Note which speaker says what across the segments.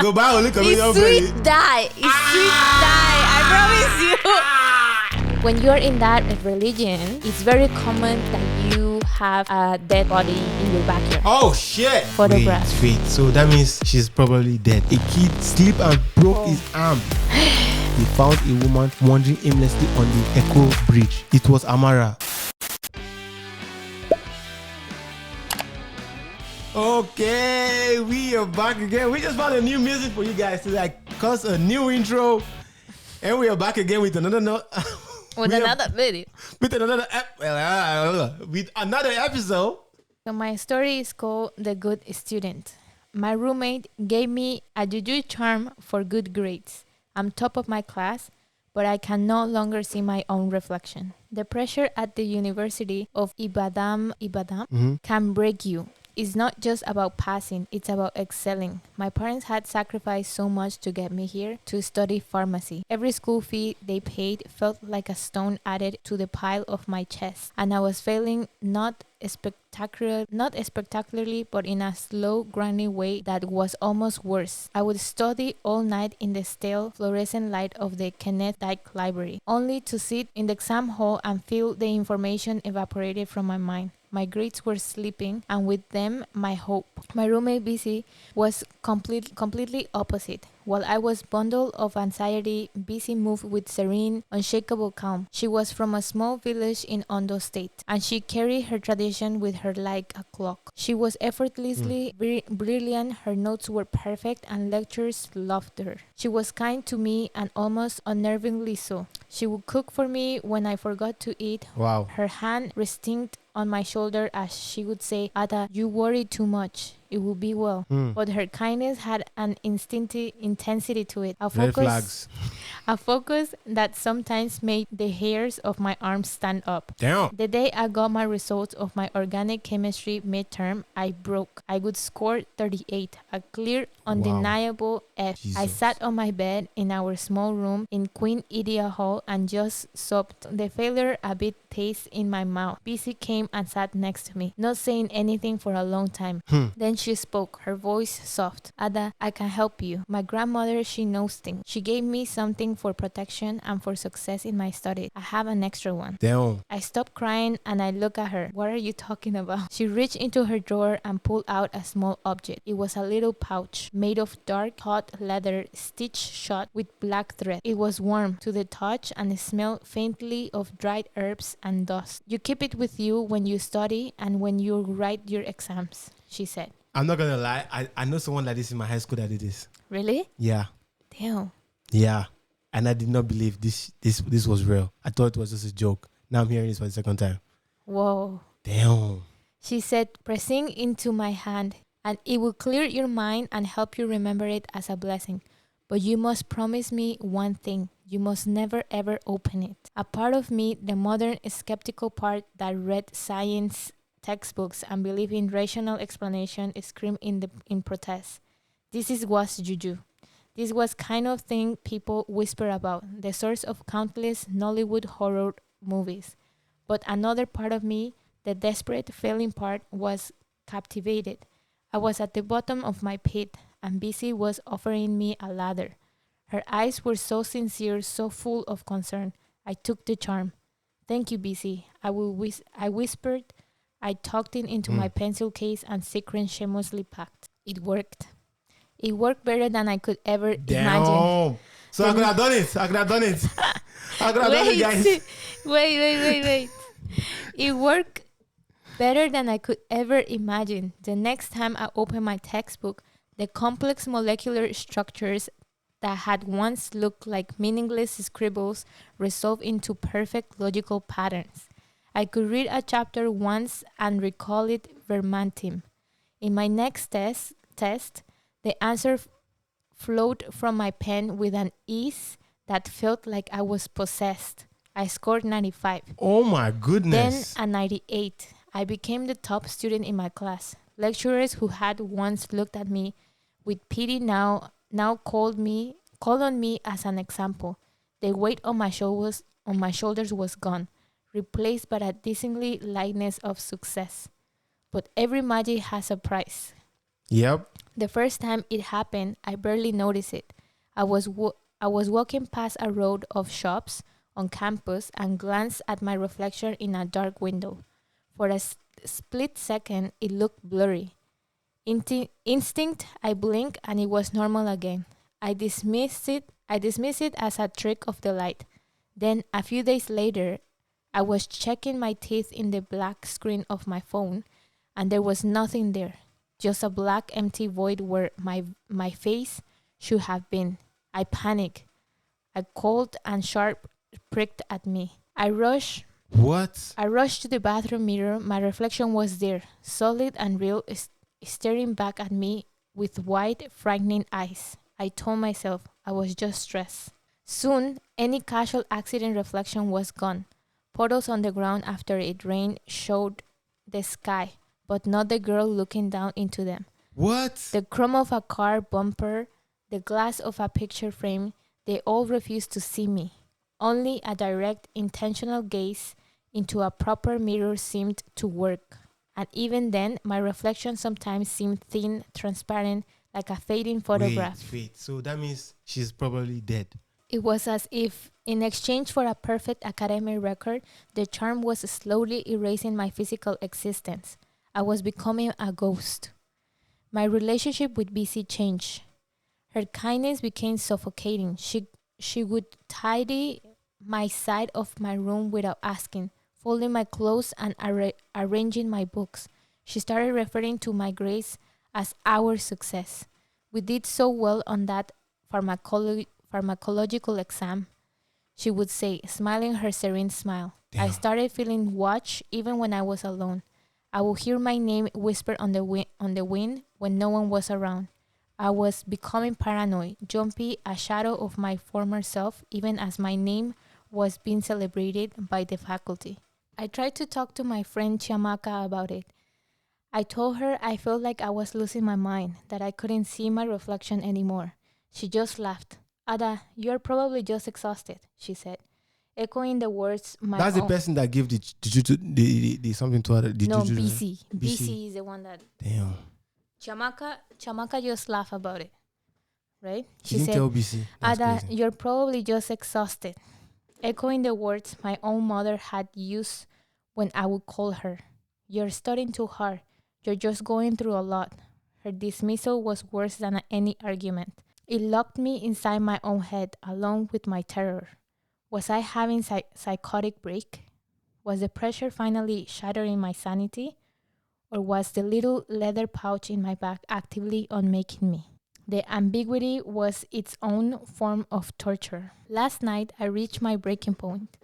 Speaker 1: go buy only comedian
Speaker 2: It's sweet dye. It's sweet dye. I promise you. When you're in that religion, it's very common that you have a dead body in your backyard.
Speaker 1: Oh shit!
Speaker 2: Photograph.
Speaker 1: Wait. So that means she's probably dead. A kid slipped and broke his arm. They found a woman wandering aimlessly on the Echo Bridge. It was Amara. Okay, we are back again. We just found a new music for you guys to cause a new intro, and we are back again with another
Speaker 2: with another video.
Speaker 1: With another episode.
Speaker 2: So my story is called The Good Student. My roommate gave me a juju charm for good grades. I'm top of my class, but I can no longer see my own reflection. The pressure at the University of Ibadan can break you. It's not just about passing, it's about excelling. My parents had sacrificed so much to get me here to study pharmacy. Every school fee they paid felt like a stone added to the pile of my chest, and I was failing not spectacularly, but in a slow, grinding way that was almost worse. I would study all night in the stale, fluorescent light of the Kenneth Dyke Library, only to sit in the exam hall and feel the information evaporated from my mind. My grades were slipping, and with them, my hope. My roommate, Busy, was completely opposite. While I was bundled of anxiety, Busy moved with serene, unshakable calm. She was from a small village in Ondo State, and she carried her tradition with her like a clock. She was effortlessly brilliant, her notes were perfect, and lecturers loved her. She was kind to me, and almost unnervingly so. She would cook for me when I forgot to eat.
Speaker 1: Wow.
Speaker 2: Her hand rested on my shoulder as she would say, Ada, you worry too much. It will be well. But her kindness had an instinctive intensity to it.
Speaker 1: Red flags.
Speaker 2: A focus that sometimes made the hairs of my arms stand up.
Speaker 1: Damn.
Speaker 2: The day I got my results of my organic chemistry midterm, I broke. I would score 38, a clear, undeniable F.
Speaker 1: Jesus.
Speaker 2: I sat on my bed in our small room in Queen Idia Hall and just sobbed. The failure a bit taste in my mouth. Busy came and sat next to me, not saying anything for a long time. Then she spoke, her voice soft. Ada, I can help you. My grandmother, she knows things. She gave me something for protection and for success in my studies. I have an extra one.
Speaker 1: Damn.
Speaker 2: I stopped crying and I looked at her. What are you talking about? She reached into her drawer and pulled out a small object. It was a little pouch made of dark hot leather stitched shut with black thread. It was warm to the touch and smelled faintly of dried herbs and dust. You keep it with you when you study and when you write your exams, she said.
Speaker 1: I'm not gonna lie. I know someone like this in my high school that did this.
Speaker 2: Really?
Speaker 1: Yeah.
Speaker 2: Damn.
Speaker 1: Yeah. And I did not believe this was real. I thought it was just a joke. Now I'm hearing this for the second time.
Speaker 2: Whoa.
Speaker 1: Damn.
Speaker 2: She said, pressing into my hand, and it will clear your mind and help you remember it as a blessing. But you must promise me one thing. You must never ever open it. A part of me, the modern skeptical part that read science textbooks and believed in rational explanation, screamed in protest. This was juju. This was kind of thing people whisper about, the source of countless Nollywood horror movies. But another part of me, the desperate failing part, was captivated. I was at the bottom of my pit, and Busy was offering me a ladder. Her eyes were so sincere, so full of concern. I took the charm. Thank you, Busy. I whispered. I tucked it into my pencil case and secret shamelessly packed. It worked. It worked better than I could ever imagine.
Speaker 1: So I could have done it. I could have done it, guys.
Speaker 2: Wait. It worked better than I could ever imagine. The next time I opened my textbook, the complex molecular structures that had once looked like meaningless scribbles resolved into perfect logical patterns. I could read a chapter once and recall it verbatim. In my next test, the answer flowed from my pen with an ease that felt like I was possessed. I scored 95.
Speaker 1: Oh my goodness.
Speaker 2: Then a 98. I became the top student in my class. Lecturers who had once looked at me with pity now called on me as an example. The weight on my shoulders was gone, replaced by a decently lightness of success. But every magic has a price.
Speaker 1: Yep.
Speaker 2: The first time it happened, I barely noticed it. I was walking past a row of shops on campus and glanced at my reflection in a dark window. For a split second, it looked blurry. Instinct, I blinked and it was normal again. I dismissed it as a trick of the light. Then, a few days later, I was checking my teeth in the black screen of my phone, and there was nothing there. Just a black empty void where my face should have been. I panicked. A cold and sharp pricked at me.
Speaker 1: What?
Speaker 2: I rushed to the bathroom mirror. My reflection was there, solid and real, staring back at me with wide, frightening eyes. I told myself I was just stressed. Soon, any casual accident reflection was gone. Puddles on the ground after it rained showed the sky, but not the girl looking down into them.
Speaker 1: What?
Speaker 2: The chrome of a car bumper, the glass of a picture frame, they all refused to see me. Only a direct, intentional gaze into a proper mirror seemed to work. And even then, my reflection sometimes seemed thin, transparent, like a fading photograph.
Speaker 1: Wait. So that means she's probably dead.
Speaker 2: It was as if, in exchange for a perfect academic record, the charm was slowly erasing my physical existence. I was becoming a ghost. My relationship with BC changed. Her kindness became suffocating. She would tidy my side of my room without asking, folding my clothes and arranging my books. She started referring to my grades as our success. We did so well on that pharmacological exam, she would say, smiling her serene smile. I
Speaker 1: Damn.
Speaker 2: started feeling watched even when I was alone. I would hear my name whispered on the wind when no one was around. I was becoming paranoid, jumpy, a shadow of my former self, even as my name was being celebrated by the faculty. I tried to talk to my friend Chiamaka about it. I told her I felt like I was losing my mind, that I couldn't see my reflection anymore. She just laughed. Ada, you're probably just exhausted, she said, echoing the words my
Speaker 1: That's the
Speaker 2: own.
Speaker 1: person that gave the juju the something to her. The
Speaker 2: No,
Speaker 1: juju.
Speaker 2: BC.
Speaker 1: BC.
Speaker 2: BC is the one that
Speaker 1: Damn.
Speaker 2: Chamaka just laughed about it, right?
Speaker 1: She didn't tell BC. That's
Speaker 2: Ada,
Speaker 1: crazy.
Speaker 2: you're probably just exhausted, echoing the words my own mother had used when I would call her. You're studying too hard. You're just going through a lot. Her dismissal was worse than any argument. It locked me inside my own head, along with my terror. Was I having psychotic break? Was the pressure finally shattering my sanity? Or was the little leather pouch in my back actively unmaking me? The ambiguity was its own form of torture. Last night, I reached my breaking point.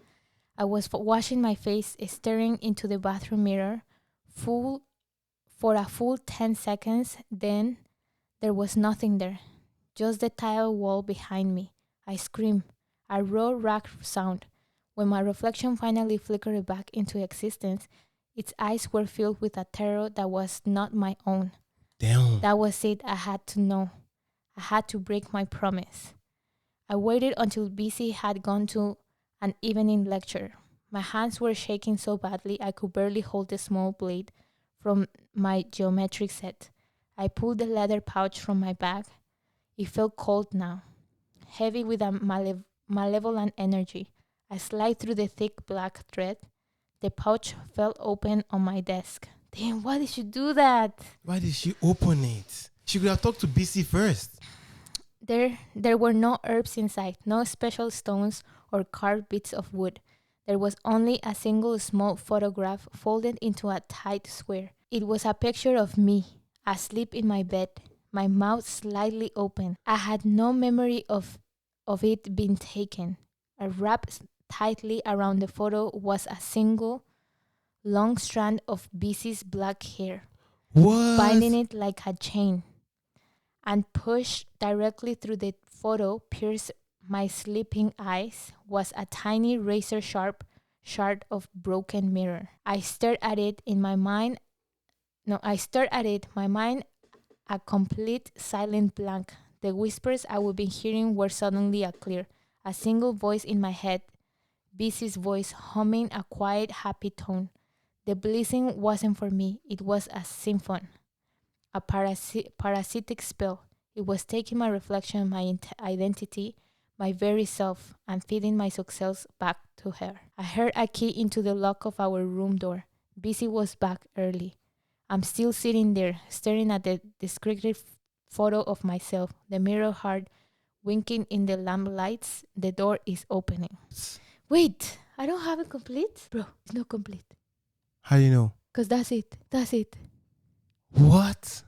Speaker 2: I was washing my face, staring into the bathroom mirror, for a full 10 seconds. Then there was nothing there, just the tile wall behind me. I screamed, a raw rack sound. When my reflection finally flickered back into existence, its eyes were filled with a terror that was not my own.
Speaker 1: Damn.
Speaker 2: That was it. I had to know. I had to break my promise. I waited until BC had gone to an evening lecture. My hands were shaking so badly I could barely hold the small blade from my geometric set. I pulled the leather pouch from my bag. It felt cold now, heavy with a malevolent energy. I slid through the thick black thread. The pouch fell open on my desk. Damn, why did you do that?
Speaker 1: Why did she open it? She could have talked to BC first.
Speaker 2: There were no herbs inside, no special stones or carved bits of wood. There was only a single small photograph folded into a tight square. It was a picture of me, asleep in my bed, my mouth slightly open. I had no memory of it being taken. Wrapped tightly around the photo was a single long strand of BC's black hair,
Speaker 1: What?
Speaker 2: binding it like a chain, and pushed directly through the photo, pierced my sleeping eyes, was a tiny razor sharp shard of broken mirror. I stared at it in my mind. No, I stared at it, my mind a complete silent blank. The whispers I would be hearing were suddenly clear. A single voice in my head, BC's voice, humming a quiet, happy tone. The blessing wasn't for me, it was a symphony. a parasitic spell. It was taking my reflection, my identity, my very self, and feeding my success back to her. I heard a key into the lock of our room door. Busy was back early. I'm still sitting there, staring at the discreet photo of myself, the mirror hard winking in the lamplights. The door is opening. Wait, I don't have it complete? Bro, it's not complete.
Speaker 1: How do you know?
Speaker 2: Because that's it. That's it.
Speaker 1: What?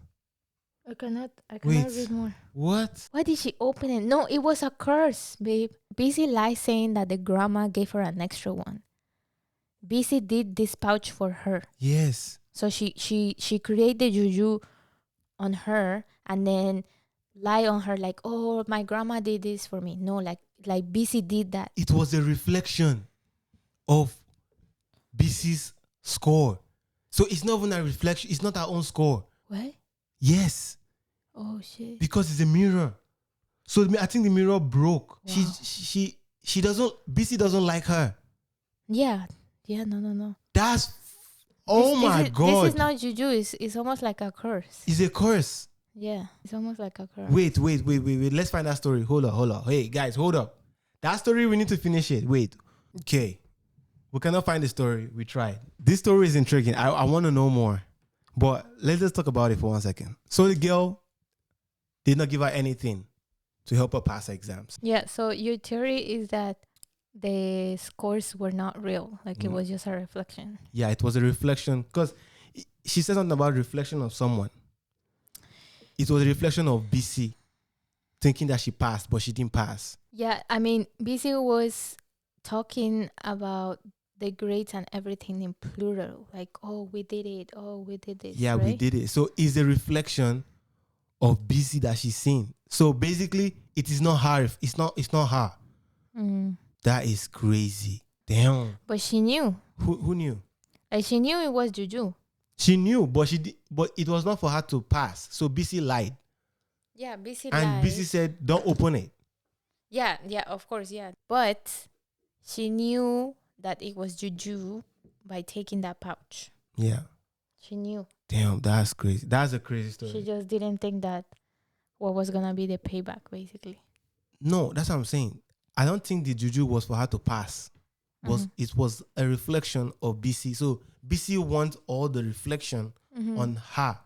Speaker 2: I cannot
Speaker 1: Wait.
Speaker 2: read more.
Speaker 1: What?
Speaker 2: Why did she open it? No, it was a curse, babe. Busy lies saying that the grandma gave her an extra one. Busy did this pouch for her.
Speaker 1: Yes.
Speaker 2: So she created the juju on her and then lie on her like, oh, my grandma did this for me. No, like Busy did that.
Speaker 1: It was a reflection of BC's score. So it's not even a reflection. It's not our own score.
Speaker 2: What?
Speaker 1: Yes.
Speaker 2: Oh shit.
Speaker 1: Because it's a mirror. So I think the mirror broke.
Speaker 2: Wow.
Speaker 1: She doesn't. BC doesn't like her.
Speaker 2: Yeah. No.
Speaker 1: That's my God.
Speaker 2: This is not juju. It's almost like a curse.
Speaker 1: It's a curse.
Speaker 2: Yeah, it's almost like a curse.
Speaker 1: Wait. Let's find that story. Hold on. Hey, guys, hold up. That story, we need to finish it. Wait. Okay. We cannot find the story. We tried. This story is intriguing. I want to know more. But let's just talk about it for 1 second. So the girl did not give her anything to help her pass her exams.
Speaker 2: Yeah, so your theory is that the scores were not real. Like it was just a reflection.
Speaker 1: Yeah, it was a reflection. Because she said something about reflection of someone. It was a reflection of BC thinking that she passed, but she didn't pass.
Speaker 2: Yeah, I mean, BC was talking about the grades and everything in plural. Like, oh, we did it. Oh, we did this.
Speaker 1: Yeah,
Speaker 2: right?
Speaker 1: we did it. So it's a reflection of BC that she's seen. So basically, it is not her. It's not her. That is crazy. Damn.
Speaker 2: But she knew.
Speaker 1: Who knew?
Speaker 2: Like she knew it was juju.
Speaker 1: She knew, but but it was not for her to pass. So BC lied.
Speaker 2: Yeah, BC
Speaker 1: And
Speaker 2: lied.
Speaker 1: BC said, don't open it.
Speaker 2: Yeah, of course, yeah. But she knew that it was juju by taking that pouch.
Speaker 1: Yeah.
Speaker 2: She knew.
Speaker 1: Damn, that's crazy. That's a crazy story.
Speaker 2: She just didn't think that what was going to be the payback, basically.
Speaker 1: No, that's what I'm saying. I don't think the juju was for her to pass. It was a reflection of BC. So BC wants all the reflection on her.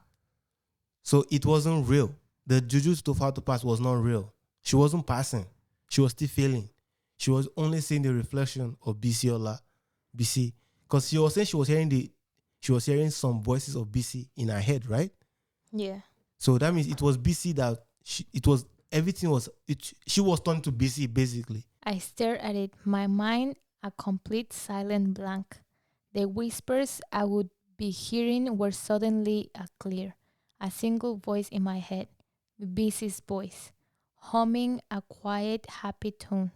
Speaker 1: So it wasn't real. The juju to her to pass was not real. She wasn't passing. She was still failing. She was only seeing the reflection of BC. Because she was saying she was hearing some voices of BC in her head, right?
Speaker 2: Yeah.
Speaker 1: So that means it was BC that she was turned to BC basically.
Speaker 2: I stared at it, my mind a complete silent blank. The whispers I would be hearing were suddenly clear. A single voice in my head, BC's voice, humming a quiet, happy tune.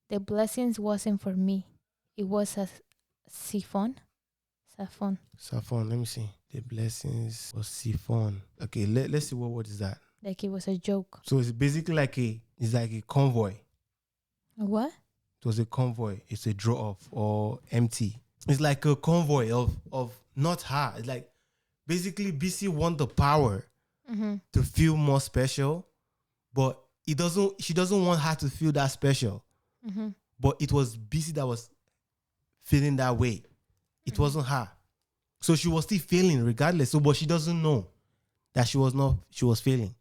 Speaker 2: The blessings wasn't for me. It was a siphon. Saffron.
Speaker 1: Let me see. The blessings was siphon. Okay, let's see what word is that.
Speaker 2: Like it was a joke.
Speaker 1: So it's basically like a convoy.
Speaker 2: A what?
Speaker 1: It was a convoy. It's a draw off or empty. It's like a convoy of not her. It's like basically BC want the power to feel more special, but she doesn't want her to feel that special. But it was BC that was feeling that way. It wasn't her. So she was still failing regardless. So but she doesn't know that she was failing.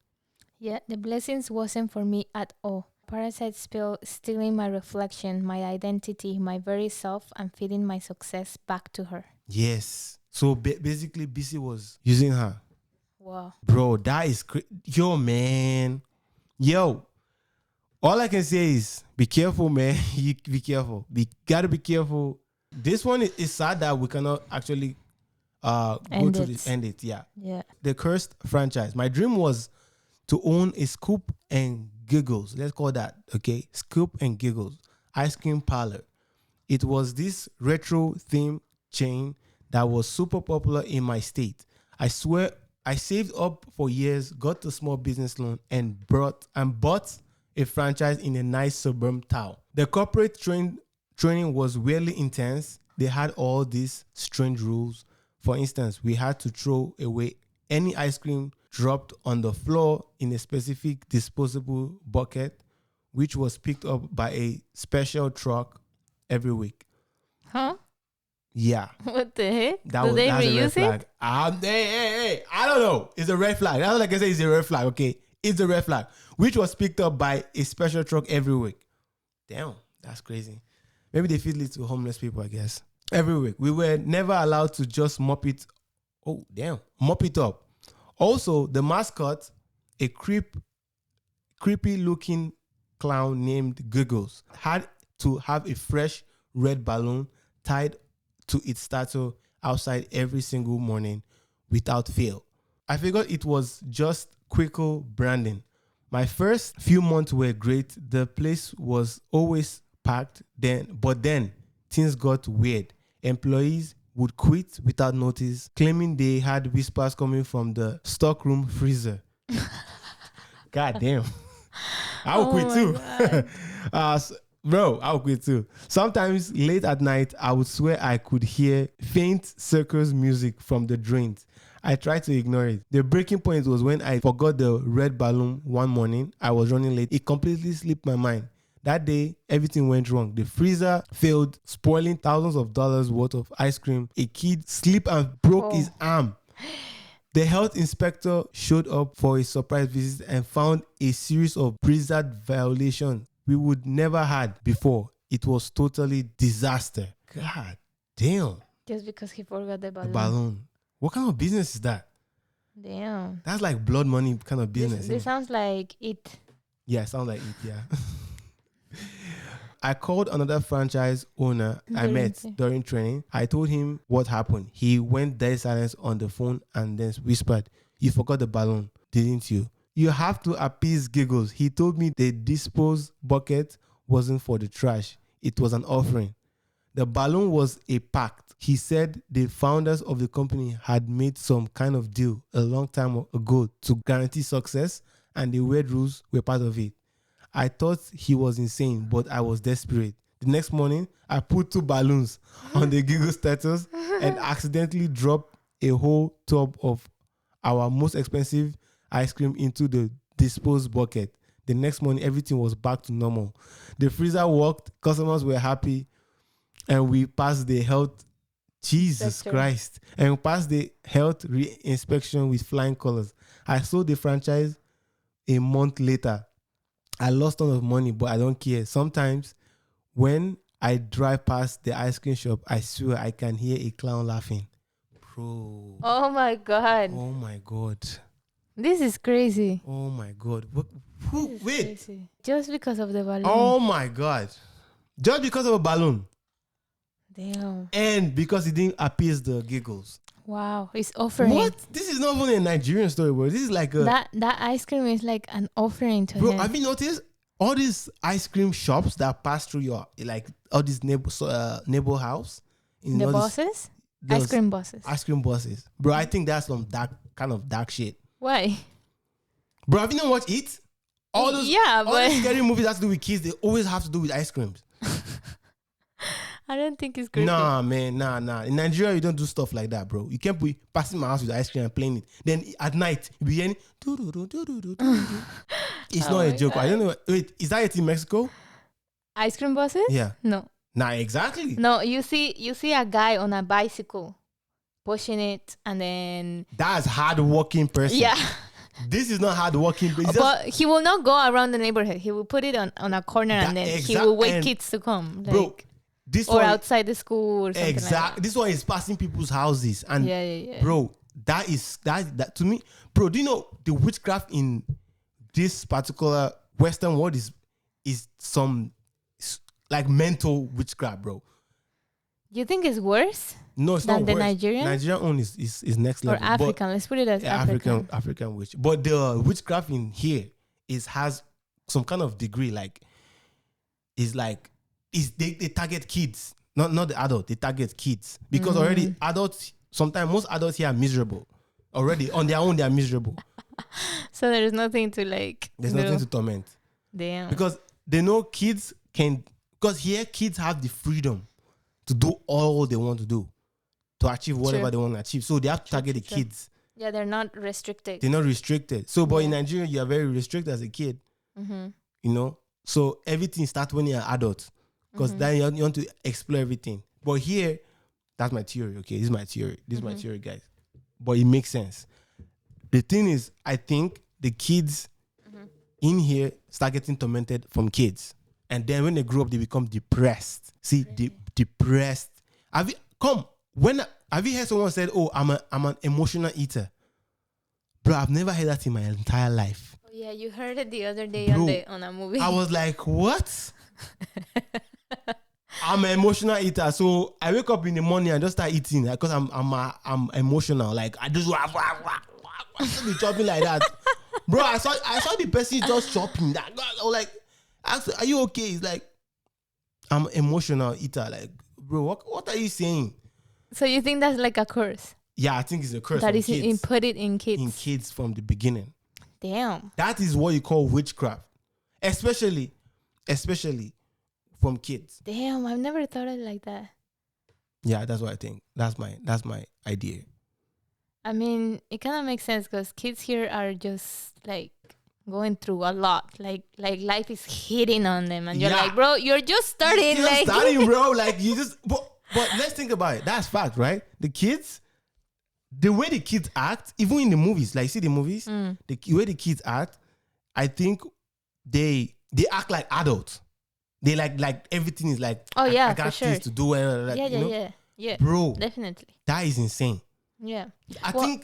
Speaker 2: Yeah, the blessings wasn't for me at all. Parasite spell stealing my reflection, my identity, my very self, and feeding my success back to her.
Speaker 1: Yes. So basically BC was using her.
Speaker 2: Wow.
Speaker 1: Bro, that is yo, man. Yo. All I can say is be careful, man. You be careful. Gotta be careful. This one is sad that we cannot actually go through this. End it. Yeah. The Cursed franchise. My dream was to own a Scoop and Giggles. Let's call that, okay? Scoop and Giggles ice cream parlor. It was this retro theme chain that was super popular in my state. I swear I saved up for years, got a small business loan, and bought a franchise in a nice suburban town. The corporate training was really intense. They had all these strange rules. For instance, we had to throw away any ice cream dropped on the floor in a specific disposable bucket, which was picked up by a special truck every week.
Speaker 2: Huh?
Speaker 1: Yeah.
Speaker 2: What the heck?
Speaker 1: That's
Speaker 2: Do they
Speaker 1: a red
Speaker 2: reuse
Speaker 1: flag.
Speaker 2: it?
Speaker 1: Hey, I don't know. It's a red flag. That's all I can say is a red flag, okay? It's a red flag, which was picked up by a special truck every week. Damn, that's crazy. Maybe they feed it to homeless people, I guess. Every week. We were never allowed to just mop it. Oh, damn. Mop it up. Also, the mascot, a creepy looking clown named Giggles, had to have a fresh red balloon tied to its statue outside every single morning without fail. I figured it was just quickle branding. My first few months were great. The place was always packed, but then things got weird. Employees would quit without notice, claiming they had whispers coming from the stockroom freezer. God damn. I would quit too. Bro, I would quit too. Sometimes late at night, I would swear I could hear faint circus music from the drains. I tried to ignore it. The breaking point was when I forgot the red balloon one morning. I was running late. It completely slipped my mind. That day, everything went wrong. The freezer failed, spoiling thousands of dollars worth of ice cream. A kid slipped and broke his arm. The health inspector showed up for a surprise visit and found a series of blizzard violations we would never had before. It was totally disaster. God damn.
Speaker 2: Just because he forgot the balloon.
Speaker 1: The balloon. What kind of business is that?
Speaker 2: Damn.
Speaker 1: That's like blood money kind of business.
Speaker 2: This sounds like it.
Speaker 1: Yeah, it sounds like it, yeah. I called another franchise owner I met during training. I told him what happened. He went dead silent on the phone and then whispered, "You forgot the balloon, didn't you? You have to appease Giggles. He told me the dispose bucket wasn't for the trash. It was an offering. The balloon was a pact. He said the founders of the company had made some kind of deal a long time ago to guarantee success, and the weird rules were part of it. I thought he was insane, but I was desperate. The next morning, I put 2 balloons on the Giggles status and accidentally dropped a whole tub of our most expensive ice cream into the disposed bucket. The next morning, everything was back to normal. The freezer worked, customers were happy, and we passed the health. Jesus Christ. And we passed the health re-inspection with flying colors. I sold the franchise a month later. I lost a ton of money, but I don't care. Sometimes when I drive past the ice cream shop, I swear I can hear a clown laughing. Bro.
Speaker 2: Oh my God.
Speaker 1: Oh my God.
Speaker 2: This is crazy.
Speaker 1: Oh my God. Wait.
Speaker 2: Crazy. Just because of the balloon.
Speaker 1: Oh my God. Just because of a balloon.
Speaker 2: Damn.
Speaker 1: And because it didn't appease the Giggles.
Speaker 2: Wow. It's offering.
Speaker 1: What? This is not even a Nigerian story, bro. This is like a...
Speaker 2: That ice cream is like an offering to
Speaker 1: bro,
Speaker 2: him.
Speaker 1: have you noticed all these ice cream shops that pass through your, like, all these neighbor house? In
Speaker 2: the
Speaker 1: all
Speaker 2: bosses?
Speaker 1: those
Speaker 2: Ice cream bosses.
Speaker 1: Ice cream bosses. Bro, I think that's some dark shit.
Speaker 2: Why?
Speaker 1: Bro, have you not watched it? All those scary movies that have to do with kids, they always have to do with ice creams.
Speaker 2: I don't think it's creepy.
Speaker 1: Nah, man, nah. In Nigeria, you don't do stuff like that, bro. You can't be passing my house with ice cream and playing it. Then at night, you be hearing... It's not a joke. God. I don't know. Wait, is that it in Mexico?
Speaker 2: Ice cream bosses?
Speaker 1: Yeah.
Speaker 2: No.
Speaker 1: Nah, exactly.
Speaker 2: No, you see a guy on a bicycle pushing it, and then...
Speaker 1: That's hard-working person.
Speaker 2: Yeah.
Speaker 1: This is not hard-working.
Speaker 2: But he will not go around the neighborhood. He will put it on a corner, and then he will wait kids to come. Like,
Speaker 1: bro, this
Speaker 2: or
Speaker 1: one,
Speaker 2: outside the school or something like that.
Speaker 1: This one is passing people's houses. And
Speaker 2: yeah.
Speaker 1: Bro, that to me, bro, do you know the witchcraft in this particular Western world is some like mental witchcraft, bro.
Speaker 2: You think it's worse?
Speaker 1: No, it's
Speaker 2: than
Speaker 1: not
Speaker 2: the
Speaker 1: worse.
Speaker 2: Nigerian?
Speaker 1: Nigerian own is next level.
Speaker 2: Or African. Let's put it as African.
Speaker 1: African witch. But the witchcraft in here has some kind of degree. Like, they target kids, not the adult. They target kids because already adults. Sometimes most adults here are miserable. Already on their own, they are miserable.
Speaker 2: So there is nothing to like.
Speaker 1: There's nothing to torment.
Speaker 2: Damn.
Speaker 1: Because they know kids can. Because here kids have the freedom to do all they want to do, to achieve whatever they want to achieve. So they have to target the kids.
Speaker 2: Yeah, they're not restricted.
Speaker 1: They're not restricted. So, but in
Speaker 2: Yeah.
Speaker 1: Nigeria, you are very restricted as a kid.
Speaker 2: Mm-hmm.
Speaker 1: You know, so everything starts when you're an adult, because then you want to explore everything. But here, that's my theory. Okay, this is my theory. This is my theory, guys. But it makes sense. The thing is, I think the kids in here start getting tormented from kids, and then when they grow up, they become depressed. See, depressed. Have you heard someone said, "Oh, I'm an emotional eater"? Bro, I've never heard that in my entire life.
Speaker 2: Oh, yeah, you heard it the other day
Speaker 1: Bro,
Speaker 2: on a movie.
Speaker 1: I was like, what? I'm an emotional eater, so I wake up in the morning and just start eating because I'm emotional. Like I just be chopping like that, bro. I saw the person just chopping that. I was like, "Are you okay?" He's like, "I'm emotional eater." Like, bro, what are you saying?
Speaker 2: So you think that's like a curse?
Speaker 1: Yeah, I think it's a curse.
Speaker 2: That
Speaker 1: from
Speaker 2: is
Speaker 1: kids.
Speaker 2: inputted in kids.
Speaker 1: In kids from the beginning.
Speaker 2: Damn.
Speaker 1: That is what you call witchcraft, especially from kids.
Speaker 2: Damn, I've never thought of it like that.
Speaker 1: Yeah, that's what I think. That's my idea.
Speaker 2: I mean, it kind of makes sense because kids here are just like going through a lot. Like life is hitting on them, and you're like, bro, you're just starting.
Speaker 1: You're
Speaker 2: like
Speaker 1: starting, bro. Like you just. But let's think about it. That's fact, right? The kids, the way the kids act, even in the movies, like see the movies, the way the kids act, I think they act like adults. They like everything is like,
Speaker 2: oh yeah,
Speaker 1: I got
Speaker 2: for sure.
Speaker 1: things to do. Like,
Speaker 2: Yeah,
Speaker 1: bro,
Speaker 2: definitely.
Speaker 1: that is insane.
Speaker 2: Yeah,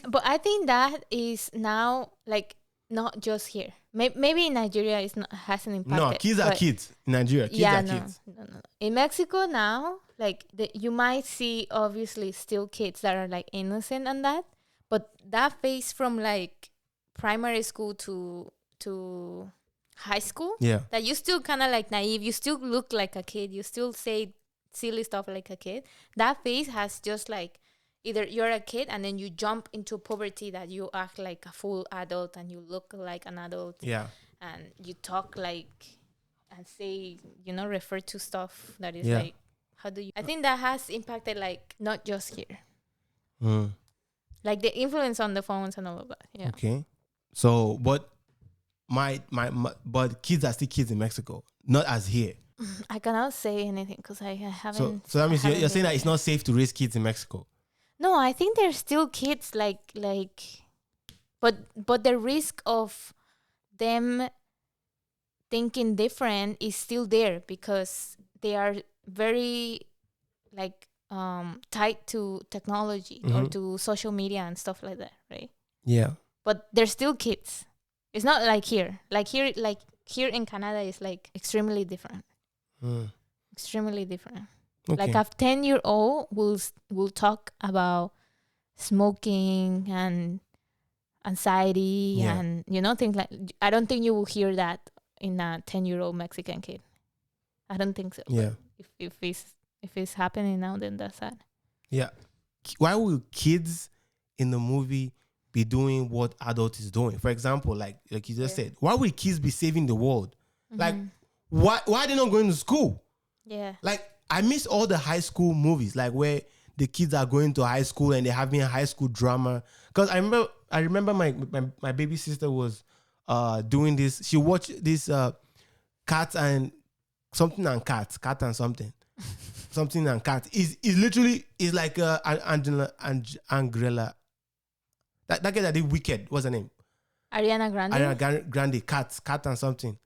Speaker 1: But
Speaker 2: I think that is now like not just here. Maybe in Nigeria hasn't impacted.
Speaker 1: No, kids are kids in Nigeria. Kids are kids.
Speaker 2: No. In Mexico now, like you might see obviously still kids that are like innocent and that, but that phase from like primary school to high school, that you still kind of like naive, you still look like a kid, you still say silly stuff like a kid. That phase has just like either you're a kid and then you jump into puberty that you act like a full adult and you look like an adult.
Speaker 1: Yeah.
Speaker 2: And you talk like and say, refer to stuff that is like, I think that has impacted like not just here. Like the influence on the phones and all of that. Yeah.
Speaker 1: Okay. So, but but kids are still kids in Mexico, not as here.
Speaker 2: I cannot say anything because I haven't.
Speaker 1: So that means you're saying that it's not safe to raise kids in Mexico.
Speaker 2: No, I think they're still kids. But the risk of them thinking different is still there because they are very tied to technology or to social media and stuff like that, right?
Speaker 1: Yeah.
Speaker 2: But they're still kids. It's not like here. Like here in Canada is like extremely different. Extremely different.
Speaker 1: Okay.
Speaker 2: Like a 10-year-old will talk about smoking and anxiety and things like. I don't think you will hear that in a 10-year-old Mexican kid. I don't think so.
Speaker 1: Yeah.
Speaker 2: If it's happening now, then that's sad.
Speaker 1: Yeah. Why will kids in the movie be doing what adult is doing? For example, like you just said, why will kids be saving the world? Like, why are they not going to school?
Speaker 2: Yeah.
Speaker 1: Like, I miss all the high school movies, like where the kids are going to high school and they're having a high school drama. Because I remember my baby sister was doing this. She watched this cat and something and cat and something. Something and cat is literally is like Angela. That guy that did Wicked, what's her name?
Speaker 2: Ariana Grande.
Speaker 1: Ariana Grande, cat and something.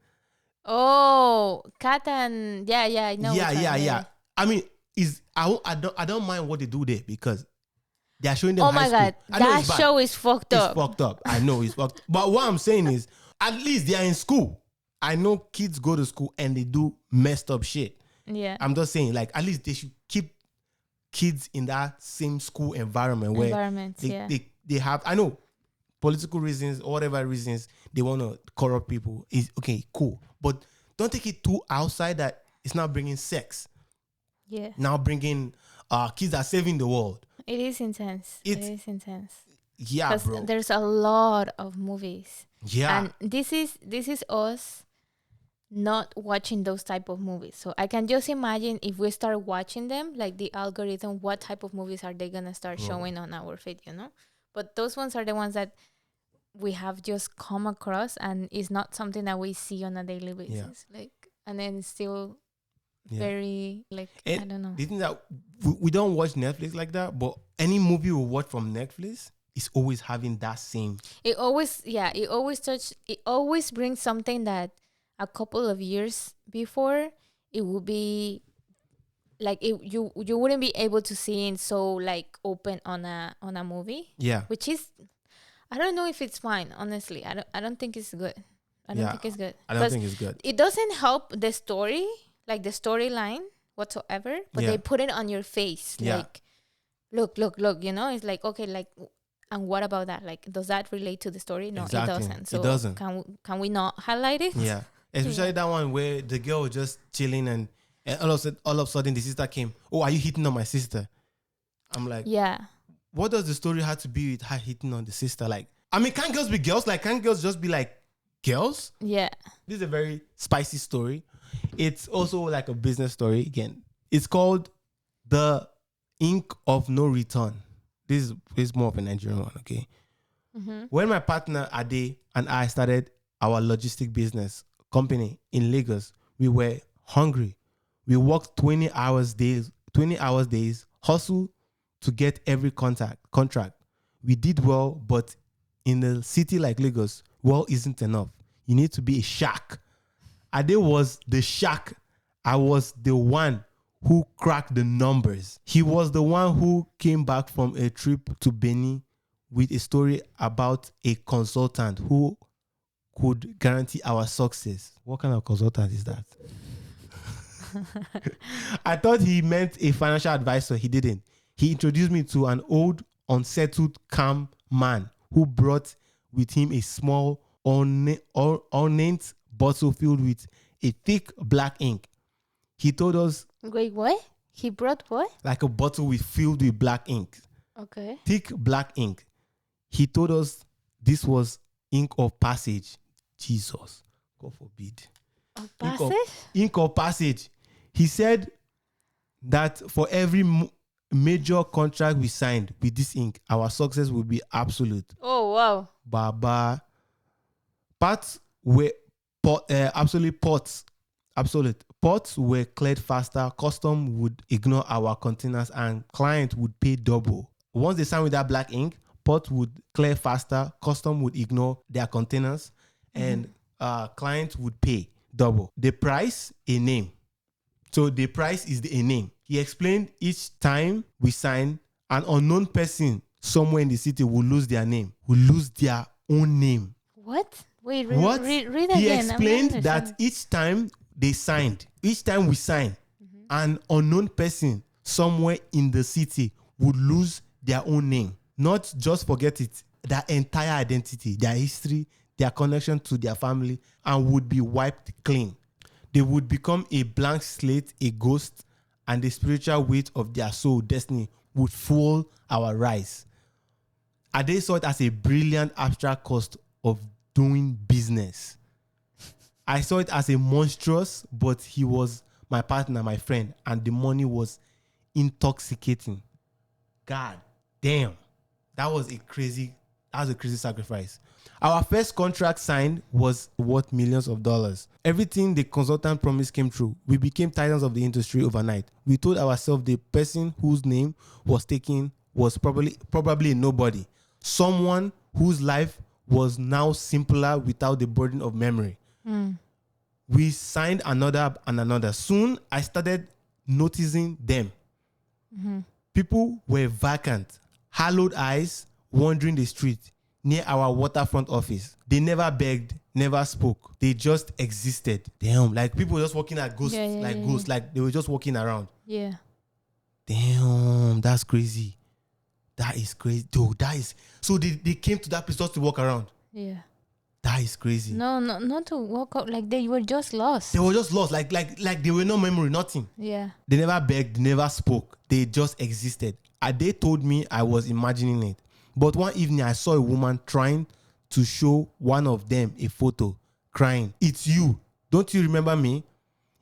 Speaker 2: Oh, cat and I know.
Speaker 1: Yeah. I mean, I don't mind what they do there because they are showing them.
Speaker 2: Oh my god, that show is fucked up.
Speaker 1: It's fucked up. I know it's fucked. But what I'm saying is, at least they are in school. I know kids go to school and they do messed up shit.
Speaker 2: Yeah.
Speaker 1: I'm just saying, like, at least they should keep kids in that same school environment where they have, I know, political reasons or whatever reasons they want to corrupt people. Is okay, cool. But don't take it too outside that it's not bringing sex.
Speaker 2: Yeah.
Speaker 1: Now bringing kids are saving the world.
Speaker 2: It is intense. It is intense.
Speaker 1: Yeah, bro.
Speaker 2: There's a lot of movies.
Speaker 1: Yeah.
Speaker 2: And this is us not watching those type of movies. So I can just imagine if we start watching them, like the algorithm, what type of movies are they gonna start showing on our feed, But those ones are the ones that we have just come across, and it's not something that we see on a daily basis. Like, and then it's still very like,
Speaker 1: And
Speaker 2: I don't know.
Speaker 1: the thing that we don't watch Netflix like that, but any movie we watch from Netflix is always having that same.
Speaker 2: It always it always brings something that a couple of years before it would be like you wouldn't be able to see it so like open on a movie.
Speaker 1: Yeah.
Speaker 2: Which is, I don't know if it's fine, honestly. I don't think it's good. I don't think it's good.
Speaker 1: I don't think it's good.
Speaker 2: It doesn't help the story, like the storyline whatsoever, but they put it on your face. Like, look, you know? It's like, okay, like, and what about that? Like, does that relate to the story? No,
Speaker 1: Exactly.
Speaker 2: it doesn't. So
Speaker 1: it doesn't.
Speaker 2: Can we not highlight it?
Speaker 1: Yeah. Especially that one where the girl was just chilling and all of a sudden the sister came. Oh, are you hitting on my sister? I'm like,
Speaker 2: yeah.
Speaker 1: What does the story have to be with her hitting on the sister? Like, I mean, can't girls be girls? Like, can't girls just be like girls?
Speaker 2: Yeah.
Speaker 1: This is a very spicy story. It's also like a business story. Again, it's called The Ink of No Return. This is more of a Nigerian one, okay?
Speaker 2: Mm-hmm.
Speaker 1: When my partner Ade and I started our logistic business company in Lagos, we were hungry. We worked 20 hours days, hustle to get every contract. We did well, but in a city like Lagos, well isn't enough. You need to be a shark. Ade was the shark. I was the one who cracked the numbers. He was the one who came back from a trip to Benin with a story about a consultant who could guarantee our success. What kind of consultant is that? I thought he meant a financial advisor. He didn't. He introduced me to an old, unsettled, calm man who brought with him a small, ornate bottle filled with a thick black ink. He told us...
Speaker 2: Wait, what? He brought what?
Speaker 1: Like a bottle filled with black ink.
Speaker 2: Okay.
Speaker 1: Thick black ink. He told us this was ink of passage. Jesus. God forbid.
Speaker 2: Of passage?
Speaker 1: Ink of passage. He said that for every major contract we signed with this ink, our success will be absolute.
Speaker 2: Oh, wow.
Speaker 1: Baba. Parts were absolute. Ports were cleared faster. Custom would ignore our containers and client would pay double. Once they signed with that black ink, port would clear faster. Custom would ignore their containers and client would pay double. The price, a name. So the price is a name. He explained each time we sign, an unknown person somewhere in the city will lose their name, will lose their own name.
Speaker 2: What? Wait,
Speaker 1: What?
Speaker 2: Read again.
Speaker 1: He explained that each time we sign, an unknown person somewhere in the city would lose their own name. Not just forget it, their entire identity, their history, their connection to their family, and would be wiped clean. They would become a blank slate, a ghost, and the spiritual weight of their soul destiny would fuel our rise. Ade saw it as a brilliant abstract cost of doing business. I saw it as a monstrous, but he was my partner, my friend, and the money was intoxicating. God damn. That was a crazy sacrifice. Our first contract signed was worth millions of dollars. Everything the consultant promised came true. We became titans of the industry overnight. We told ourselves the person whose name was taken was probably a nobody. Someone whose life was now simpler without the burden of memory. We signed another and another. Soon, I started noticing them. People were vacant, hollowed eyes, wandering the street near our waterfront office. They never begged, never spoke. They just existed. Damn, like people just walking like ghosts, ghosts, like they were just walking around.
Speaker 2: Yeah.
Speaker 1: Damn, that's crazy. That is crazy. Dude, that is... So they came to that place just to walk around.
Speaker 2: Yeah.
Speaker 1: That is crazy.
Speaker 2: No, not to walk out. Like they were just lost.
Speaker 1: They were just lost. Like there were no memory, nothing.
Speaker 2: Yeah.
Speaker 1: They never begged, never spoke. They just existed. They told me I was imagining it. But one evening I saw a woman trying to show one of them a photo, crying. It's you. Don't you remember me?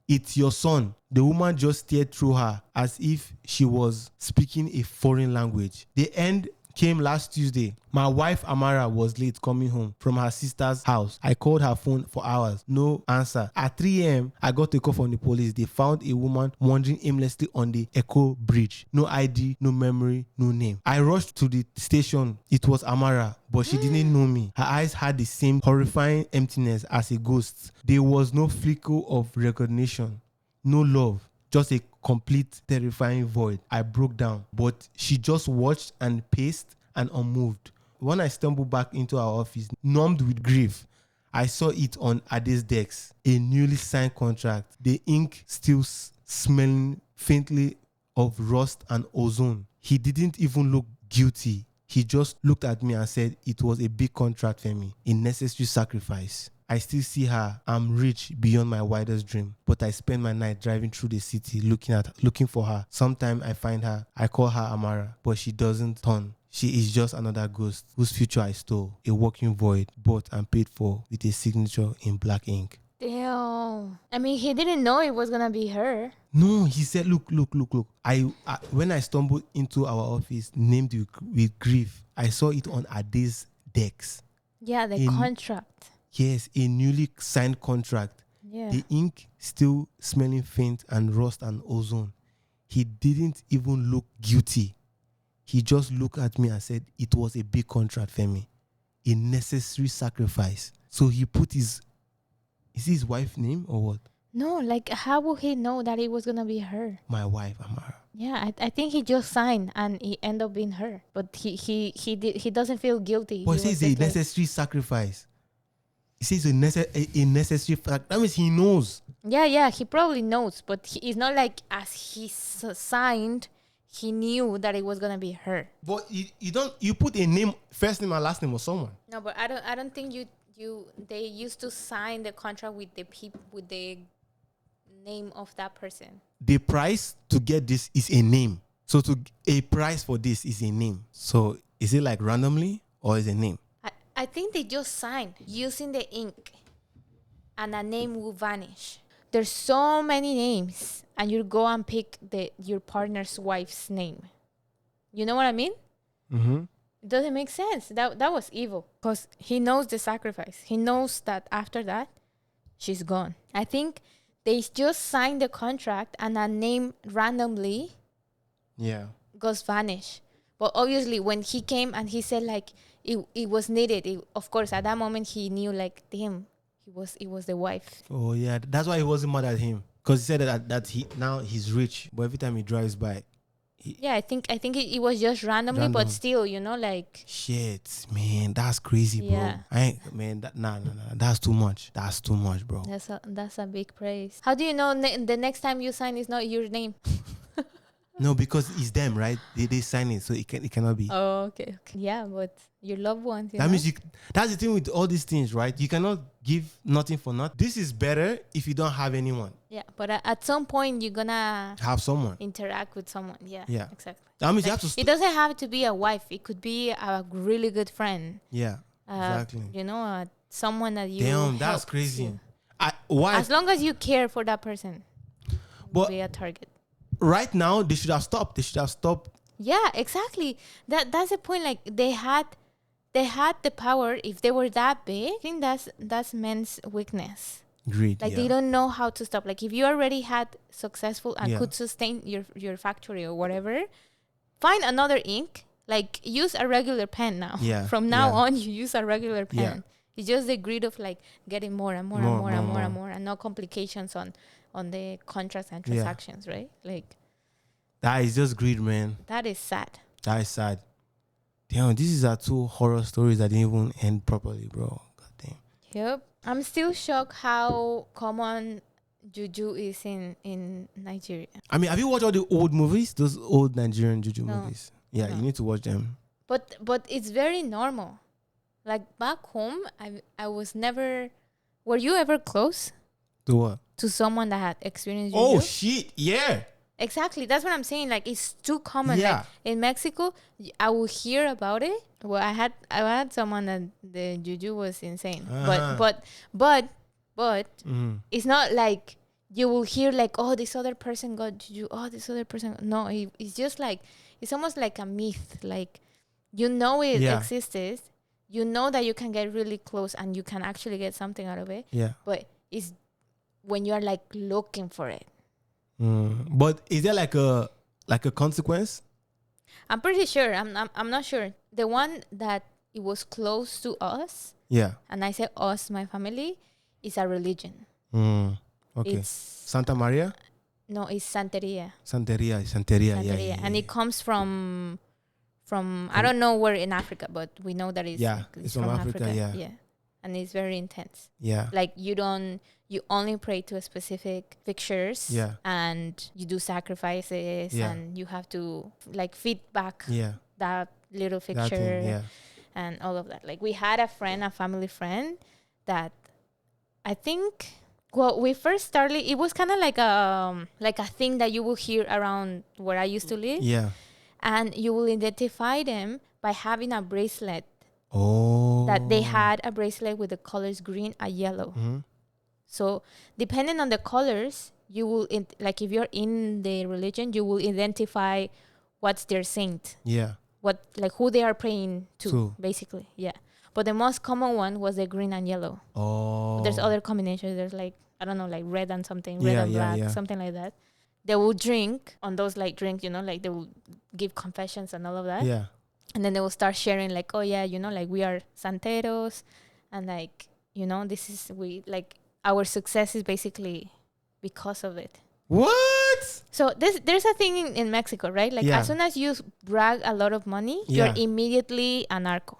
Speaker 1: It's your son. The woman just stared through her as if she was speaking a foreign language. The end came last Tuesday. My wife Amara was late coming home from her sister's house. I called her phone for hours. No answer. At 3 a.m., I got a call from the police. They found a woman wandering aimlessly on the Echo Bridge. No ID, no memory, no name. I rushed to the station. It was Amara, but she didn't know me. Her eyes had the same horrifying emptiness as a ghost. There was no flicker of recognition, no love, just a complete terrifying void. I broke down, but she just watched and paced and unmoved. When I stumbled back into our office, numbed with grief, I saw it on Ade's desk, a newly signed contract, the ink still smelling faintly of rust and ozone. He didn't even look guilty. He just looked at me and said it was a big contract for me, a necessary sacrifice. I still see her. I'm rich beyond my wildest dream, but I spend my night driving through the city looking for her. Sometimes I find her. I call her Amara, but she doesn't turn. She is just another ghost whose future I stole, a walking void bought and paid for with a signature in black ink.
Speaker 2: Damn. I mean, he didn't know it was gonna be her.
Speaker 1: No, he said, look. I when I stumbled into our office, named with grief, I saw it on Ade's desk.
Speaker 2: Yeah, the contract.
Speaker 1: Yes, a newly signed contract.
Speaker 2: Yeah.
Speaker 1: The ink still smelling faint and rust and ozone. He didn't even look guilty. He just looked at me and said it was a big contract for me, a necessary sacrifice. So he put is his wife's name or what?
Speaker 2: No, like how would he know that it was gonna be her?
Speaker 1: My wife, Amara.
Speaker 2: Yeah, I think he just signed and it ended up being her. But he doesn't feel guilty.
Speaker 1: But he says a necessary sacrifice. He says a necessary fact. That means he knows.
Speaker 2: Yeah, he probably knows, but it's not like as he signed, he knew that it was gonna be her.
Speaker 1: But you put a name, first name and last name of someone.
Speaker 2: No, but I don't think they used to sign the contract with the name of that person.
Speaker 1: The price to get this is a name. So a price for this is a name. So is it like randomly or is it a name?
Speaker 2: I think they just signed using the ink and a name will vanish. There's so many names and you go and pick your partner's wife's name. You know what I mean?
Speaker 1: Mm-hmm.
Speaker 2: It doesn't make sense. That was evil because he knows the sacrifice. He knows that after that, she's gone. I think they just signed the contract and a name randomly goes vanish. But obviously when he came and he said like it was needed, of course at that moment he knew like damn, it was the wife.
Speaker 1: Oh yeah, that's why he wasn't mad at him because he said that he's rich, but every time he drives by.
Speaker 2: I think it was just randomly, but still, like
Speaker 1: shit, man, that's crazy, bro.
Speaker 2: Yeah.
Speaker 1: Nah, that's too much. That's too much, bro.
Speaker 2: That's a big praise. How do you know the next time you sign is not your name?
Speaker 1: No, because it's them, right? They sign it, so it cannot be.
Speaker 2: Oh, okay. Yeah, but your loved ones.
Speaker 1: That means that's the thing with all these things, right? You cannot give nothing for nothing. This is better if you don't have anyone.
Speaker 2: Yeah, but at some point you're gonna
Speaker 1: have someone
Speaker 2: interact with someone. Yeah, exactly.
Speaker 1: That means you have to.
Speaker 2: It doesn't have to be a wife. It could be a really good friend.
Speaker 1: Yeah, exactly.
Speaker 2: Someone that you.
Speaker 1: Damn, that's crazy.
Speaker 2: Why? As long as you care for that person,
Speaker 1: but
Speaker 2: be a target.
Speaker 1: Right now, they should have stopped.
Speaker 2: Yeah, exactly. That's the point. Like they had the power. If they were that big, I think that's men's weakness.
Speaker 1: Greed.
Speaker 2: Like they don't know how to stop. Like if you already had successful and could sustain your factory or whatever, find another ink. Like use a regular pen now.
Speaker 1: Yeah.
Speaker 2: From now on, you use a regular pen.
Speaker 1: Yeah.
Speaker 2: It's just the greed of like getting more and more and more and more and more, and no complications on the contracts and transactions, right? Like
Speaker 1: that is just greed, man.
Speaker 2: That is sad.
Speaker 1: That is sad. Damn, these are two horror stories that didn't even end properly, bro. God damn.
Speaker 2: Yep. I'm still shocked how common juju is in Nigeria.
Speaker 1: I mean, have you watched all the old movies? Those old Nigerian juju movies? Yeah, you need to watch them.
Speaker 2: But it's very normal. Like back home, I was never. Were you ever close?
Speaker 1: To what?
Speaker 2: To someone that had experienced juju?
Speaker 1: Oh shit! Yeah.
Speaker 2: Exactly. That's what I'm saying. Like it's too common.
Speaker 1: Yeah.
Speaker 2: Like, in Mexico, I will hear about it. Well, I had someone that the juju was insane. But it's not like you will hear like, oh, this other person got juju. Oh, this other person. No, it's just like it's almost like a myth. Like You know it
Speaker 1: Yeah.
Speaker 2: exists. You know that you can get really close and you can actually get something out of it.
Speaker 1: Yeah.
Speaker 2: But it's when you're like looking for it.
Speaker 1: But is there like a consequence?
Speaker 2: I'm pretty sure. I'm not sure. The one that it was close to us,
Speaker 1: Yeah.
Speaker 2: and I say us, my family, is a religion.
Speaker 1: Okay.
Speaker 2: It's
Speaker 1: Santa Maria?
Speaker 2: no, it's Santeria.
Speaker 1: Santeria.
Speaker 2: Santeria, and it comes from I don't know where in Africa, but we know that it's
Speaker 1: from Africa.
Speaker 2: Yeah, and it's very intense.
Speaker 1: Yeah.
Speaker 2: Like you only pray to a specific fixtures.
Speaker 1: Yeah.
Speaker 2: And you do sacrifices.
Speaker 1: Yeah.
Speaker 2: And you have to like feed back
Speaker 1: Yeah.
Speaker 2: that little
Speaker 1: That
Speaker 2: fixture.
Speaker 1: thing, yeah.
Speaker 2: And all of that. Like we had a family friend that I think, well, we first started, it was kind of like a thing that you will hear around where I used to live.
Speaker 1: Yeah.
Speaker 2: And you will identify them by having a bracelet.
Speaker 1: Oh.
Speaker 2: That they had a bracelet with the colors green and yellow.
Speaker 1: Mm-hmm.
Speaker 2: So depending on the colors, you will, like if you're in the religion, you will identify what's their saint.
Speaker 1: Yeah.
Speaker 2: What, like who they are praying to. Basically. Yeah. But the most common one was the green and yellow.
Speaker 1: Oh.
Speaker 2: But there's other combinations. There's like, I don't know, like red and something, red and black, something like that. They will drink on those like drinks, like they will give confessions and all of that.
Speaker 1: Yeah.
Speaker 2: And then they will start sharing like, oh yeah, like we are santeros, and like, this is, we like, our success is basically because of it.
Speaker 1: What?
Speaker 2: So there's a thing in Mexico, right? Like as soon as you brag a lot of money, you're immediately a narco.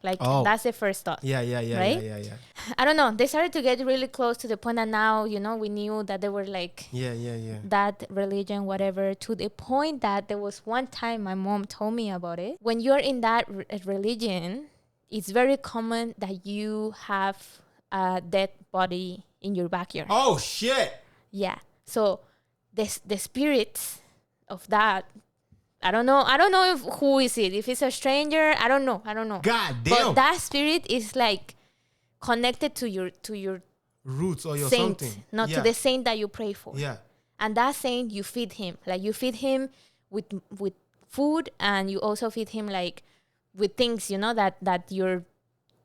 Speaker 2: Like that's the first thought.
Speaker 1: Yeah.
Speaker 2: Right?
Speaker 1: Yeah.
Speaker 2: I don't know. They started to get really close to the point that now, we knew that they were like that religion, whatever, to the point that there was one time my mom told me about it. When you're in that religion, it's very common that you have a dead body in your backyard.
Speaker 1: Oh, shit.
Speaker 2: Yeah. So the spirits of that, I don't know if who is it. If it's a stranger, I don't know.
Speaker 1: God damn.
Speaker 2: But that spirit is like connected to your
Speaker 1: roots or your
Speaker 2: saint,
Speaker 1: something.
Speaker 2: not to the saint that you pray for.
Speaker 1: Yeah.
Speaker 2: And that saint, you feed him. Like you feed him with food, and you also feed him like with things, that your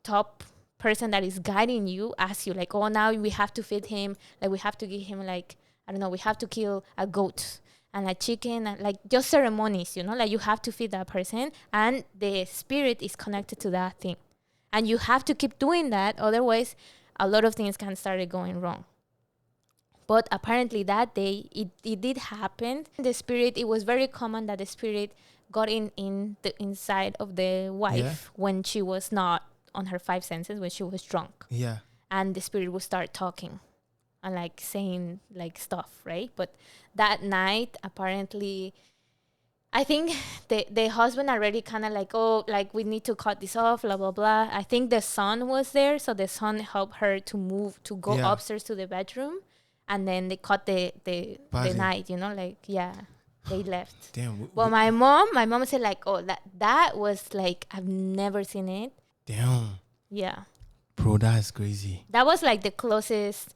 Speaker 2: top person that is guiding you asks you, like, oh, now we have to feed him. Like we have to give him like, I don't know, we have to kill a goat and a chicken, and like just ceremonies, like you have to feed that person, and the spirit is connected to that thing. And you have to keep doing that, otherwise a lot of things can start going wrong. But apparently that day, it did happen. The spirit, it was very common that the spirit got in the inside of the wife when she was not on her five senses, when she was drunk.
Speaker 1: Yeah.
Speaker 2: And the spirit would start talking and like saying like stuff, right? But that night, apparently, I think the husband already kind of like, oh, like we need to cut this off, blah, blah, blah. I think the son was there. So the son helped her to go upstairs to the bedroom. And then they cut the night, they left.
Speaker 1: Damn.
Speaker 2: Well, my mom said like, oh, that was like, I've never seen it.
Speaker 1: Damn.
Speaker 2: Yeah.
Speaker 1: Bro, that's crazy.
Speaker 2: That was like the closest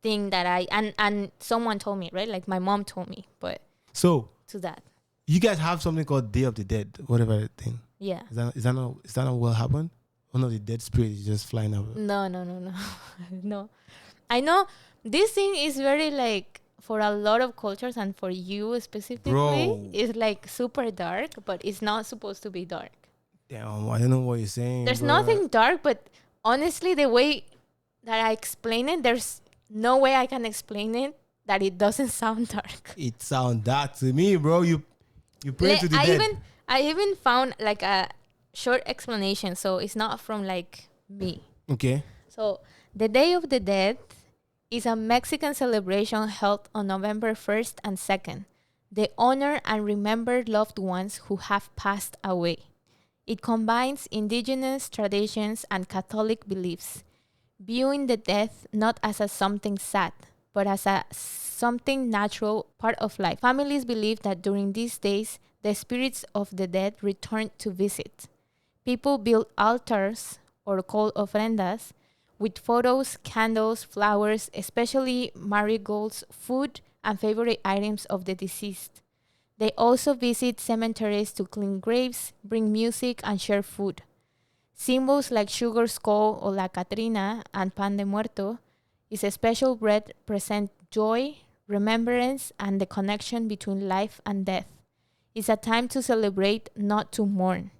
Speaker 2: thing that and someone told me, right? Like my mom told me, but
Speaker 1: so
Speaker 2: to that.
Speaker 1: You guys have something called Day of the Dead, whatever thing.
Speaker 2: Yeah.
Speaker 1: Is that not what happened? One of the dead spirits just flying over.
Speaker 2: No. No. I know this thing is very like for a lot of cultures, and for you specifically, it's like super dark, but it's not supposed to be dark.
Speaker 1: Damn, I don't know what you're saying.
Speaker 2: There's nothing dark, but honestly, the way that I explain it, there's no way I can explain it that it doesn't sound dark.
Speaker 1: It sounds dark to me, bro. You pray to the dead.
Speaker 2: I even found like a short explanation, so it's not from like me.
Speaker 1: Okay.
Speaker 2: So the Day of the Dead is a Mexican celebration held on November 1st and 2nd. They honor and remember loved ones who have passed away. It combines indigenous traditions and Catholic beliefs, viewing the death not as a something sad, but as a something natural part of life. Families believe that during these days, the spirits of the dead return to visit. People build altars, or called ofrendas, with photos, candles, flowers, especially marigolds, food, and favorite items of the deceased. They also visit cemeteries to clean graves, bring music, and share food. Symbols like sugar skull or la Catrina and pan de muerto is a special bread present joy, remembrance, and the connection between life and death. It's a time to celebrate, not to mourn,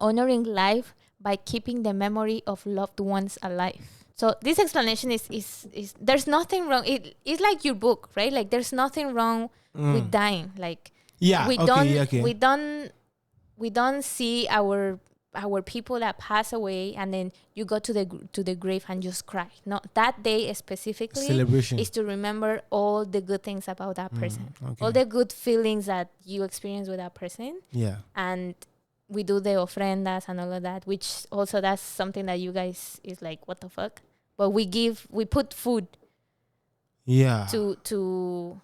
Speaker 2: honoring life by keeping the memory of loved ones alive. So this explanation is there's nothing wrong. It's like your book, right? Like there's nothing wrong with dying. Like
Speaker 1: Yeah.
Speaker 2: we
Speaker 1: Okay.
Speaker 2: don't
Speaker 1: Yeah, okay.
Speaker 2: we don't see our people that pass away and then you go to the grave and just cry. No, that day specifically
Speaker 1: Celebration.
Speaker 2: is to remember all the good things about that person,
Speaker 1: Okay.
Speaker 2: all the good feelings that you experience with that person,
Speaker 1: Yeah.
Speaker 2: and we do the ofrendas and all of that, which also that's something that you guys is like what the fuck, but we put food
Speaker 1: Yeah.
Speaker 2: to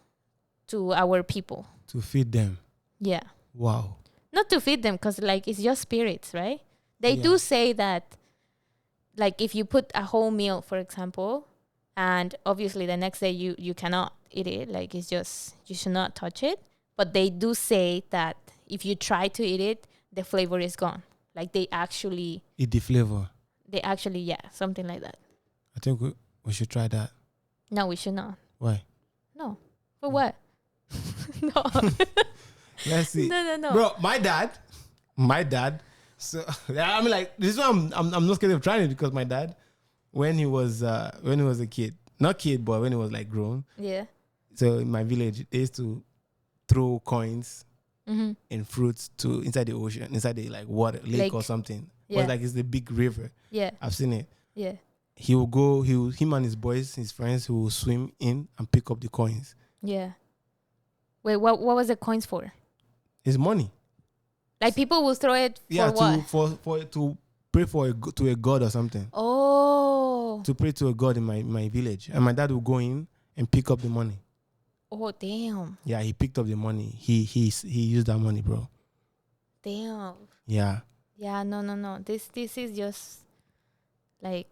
Speaker 2: our people.
Speaker 1: To feed them.
Speaker 2: Yeah.
Speaker 1: Wow.
Speaker 2: Not to feed them because like it's just spirits, right? They
Speaker 1: Yeah.
Speaker 2: do say that like if you put a whole meal, for example, and obviously the next day you cannot eat it, like it's just you should not touch it, but they do say that if you try to eat it, the flavor is gone. Like they actually
Speaker 1: Eat the flavor.
Speaker 2: yeah, something like that.
Speaker 1: I think we should try that.
Speaker 2: No, we should not.
Speaker 1: Why?
Speaker 2: No. For what? No.
Speaker 1: Let's see.
Speaker 2: No.
Speaker 1: Bro, my dad. So I mean, like this one, I'm not scared of trying it because my dad, when he was a kid, not kid, but when he was like grown.
Speaker 2: Yeah.
Speaker 1: So in my village, they used to throw coins
Speaker 2: Mm-hmm.
Speaker 1: and fruits to inside the ocean, inside the like water lake or something.
Speaker 2: Yeah.
Speaker 1: But like it's the big river.
Speaker 2: Yeah.
Speaker 1: I've seen it.
Speaker 2: Yeah.
Speaker 1: He will go. Him and his boys, his friends, who will swim in and pick up the coins.
Speaker 2: Yeah. Wait, what was the coins for?
Speaker 1: It's money.
Speaker 2: Like people will throw it for what?
Speaker 1: For to pray to a god or something.
Speaker 2: Oh.
Speaker 1: To pray to a god in my village, and my dad will go in and pick up the money.
Speaker 2: Oh, damn.
Speaker 1: Yeah, he picked up the money. He used that money, bro.
Speaker 2: Damn.
Speaker 1: Yeah.
Speaker 2: Yeah, no. This is just like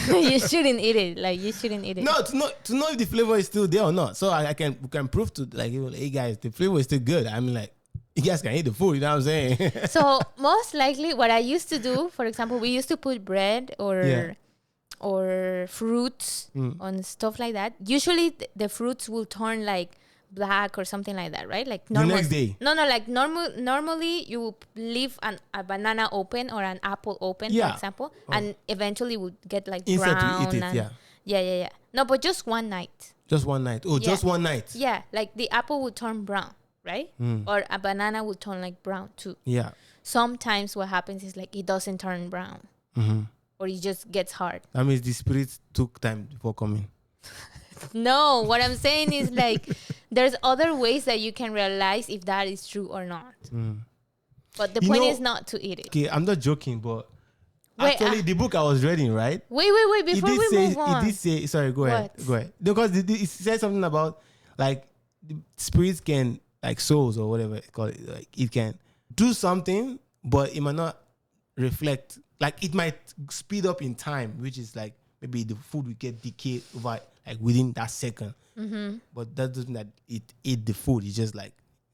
Speaker 2: you shouldn't eat it. Like you shouldn't eat it.
Speaker 1: No, to know if the flavor is still there or not. So we can prove to like, hey guys, the flavor is still good. I mean, like, you guys can eat the food. You know what I'm saying?
Speaker 2: So most likely, what I used to do, for example, we used to put bread or fruits on stuff like that. Usually, the fruits will turn like black or something like that, right? Like
Speaker 1: the next day.
Speaker 2: No, like normally you will leave a banana open or an apple open, for example, and eventually would get like
Speaker 1: Inside
Speaker 2: brown.
Speaker 1: to eat it,
Speaker 2: Yeah. No, but just one night.
Speaker 1: Just one night. Oh, just one night.
Speaker 2: Yeah, like the apple would turn brown, right? Or a banana would turn like brown too.
Speaker 1: Yeah.
Speaker 2: Sometimes what happens is like it doesn't turn brown.
Speaker 1: Mm-hmm.
Speaker 2: Or it just gets hard.
Speaker 1: That means the spirits took time before coming.
Speaker 2: No, what I'm saying is like there's other ways that you can realize if that is true or not. But the point is not to eat it.
Speaker 1: Okay, I'm not joking, but actually the book I was reading, right?
Speaker 2: Wait, before we move on.
Speaker 1: It did say, sorry, go ahead. Because it said something about like the spirits can, like souls or whatever it's called, like it can do something, but it might not reflect. Like it might speed up in time, which is like maybe the food will get decayed over like within that second. Mm-hmm. But that doesn't mean that it ate the food. It's just like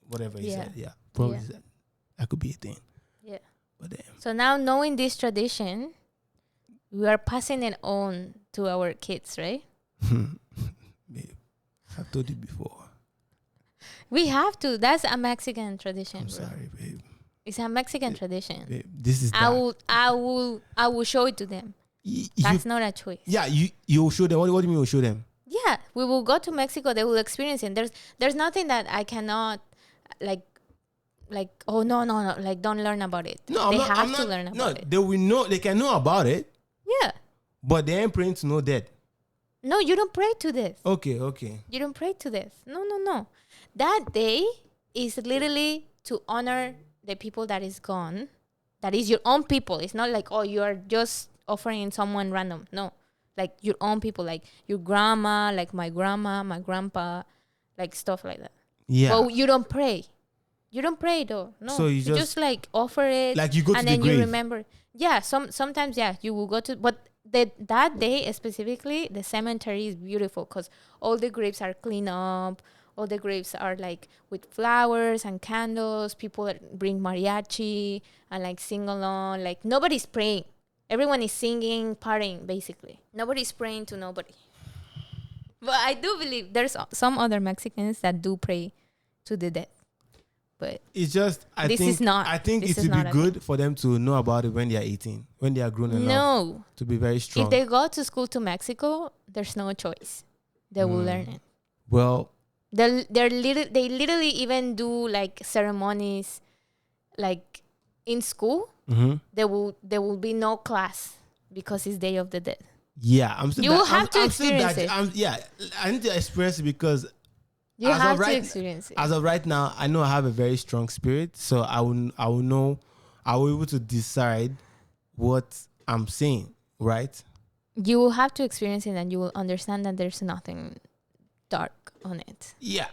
Speaker 1: whatever he said. Yeah, probably that could be a thing.
Speaker 2: Yeah.
Speaker 1: But damn.
Speaker 2: So now knowing this tradition, we are passing it on to our kids, right?
Speaker 1: Babe, I've told you before.
Speaker 2: We have to. That's a Mexican tradition.
Speaker 1: I'm
Speaker 2: bro.
Speaker 1: sorry, babe.
Speaker 2: It's a Mexican tradition.
Speaker 1: Babe, this is
Speaker 2: I will show it to them. That's not a choice.
Speaker 1: Yeah, you will show them. What do you mean you will show them?
Speaker 2: Yeah, we will go to Mexico. They will experience it. There's nothing that I cannot like. Oh no, like don't learn about it.
Speaker 1: No,
Speaker 2: they
Speaker 1: I'm
Speaker 2: have
Speaker 1: not,
Speaker 2: to learn about it.
Speaker 1: They will know. They can know about it.
Speaker 2: Yeah.
Speaker 1: But they ain't praying to know that.
Speaker 2: No, you don't pray to this.
Speaker 1: Okay.
Speaker 2: You don't pray to this. No. That day is literally to honor the people that is gone. That is your own people. It's not like, oh, you are just offering someone random. No. Like your own people, like your grandma, like my grandma, my grandpa, like stuff like that.
Speaker 1: Yeah.
Speaker 2: But you don't pray. You don't pray though. No.
Speaker 1: So you
Speaker 2: just like offer it.
Speaker 1: Like you go to
Speaker 2: and
Speaker 1: the
Speaker 2: then
Speaker 1: grave.
Speaker 2: you remember. Yeah. Sometimes you will go to, but that day specifically, the cemetery is beautiful because all the graves are cleaned up. All the graves are like with flowers and candles. People bring mariachi and like sing along. Like nobody's praying. Everyone is singing, partying, basically. Nobody's praying to nobody. But I do believe there's some other Mexicans that do pray to the dead. But
Speaker 1: it's just I
Speaker 2: this
Speaker 1: think
Speaker 2: is not.
Speaker 1: I think
Speaker 2: This
Speaker 1: it
Speaker 2: is
Speaker 1: would be
Speaker 2: not a
Speaker 1: good for them to know about it when they are 18, when they are grown enough
Speaker 2: No.
Speaker 1: to be very strong.
Speaker 2: If they go to school to Mexico, there's no choice. They will learn it.
Speaker 1: Well,
Speaker 2: They literally even do like ceremonies, like in school. There will be no class because it's Day of the Dead.
Speaker 1: yeah, I'm still.
Speaker 2: You will have to
Speaker 1: I'm still
Speaker 2: experience it.
Speaker 1: yeah, I need to experience it because
Speaker 2: You
Speaker 1: as of
Speaker 2: have to
Speaker 1: right-
Speaker 2: experience it.
Speaker 1: as of right now, I know I have a very strong spirit, so I will know, I will be able to decide what I'm saying, right?
Speaker 2: You will have to experience it, and you will understand that there's nothing dark on it.
Speaker 1: Yeah.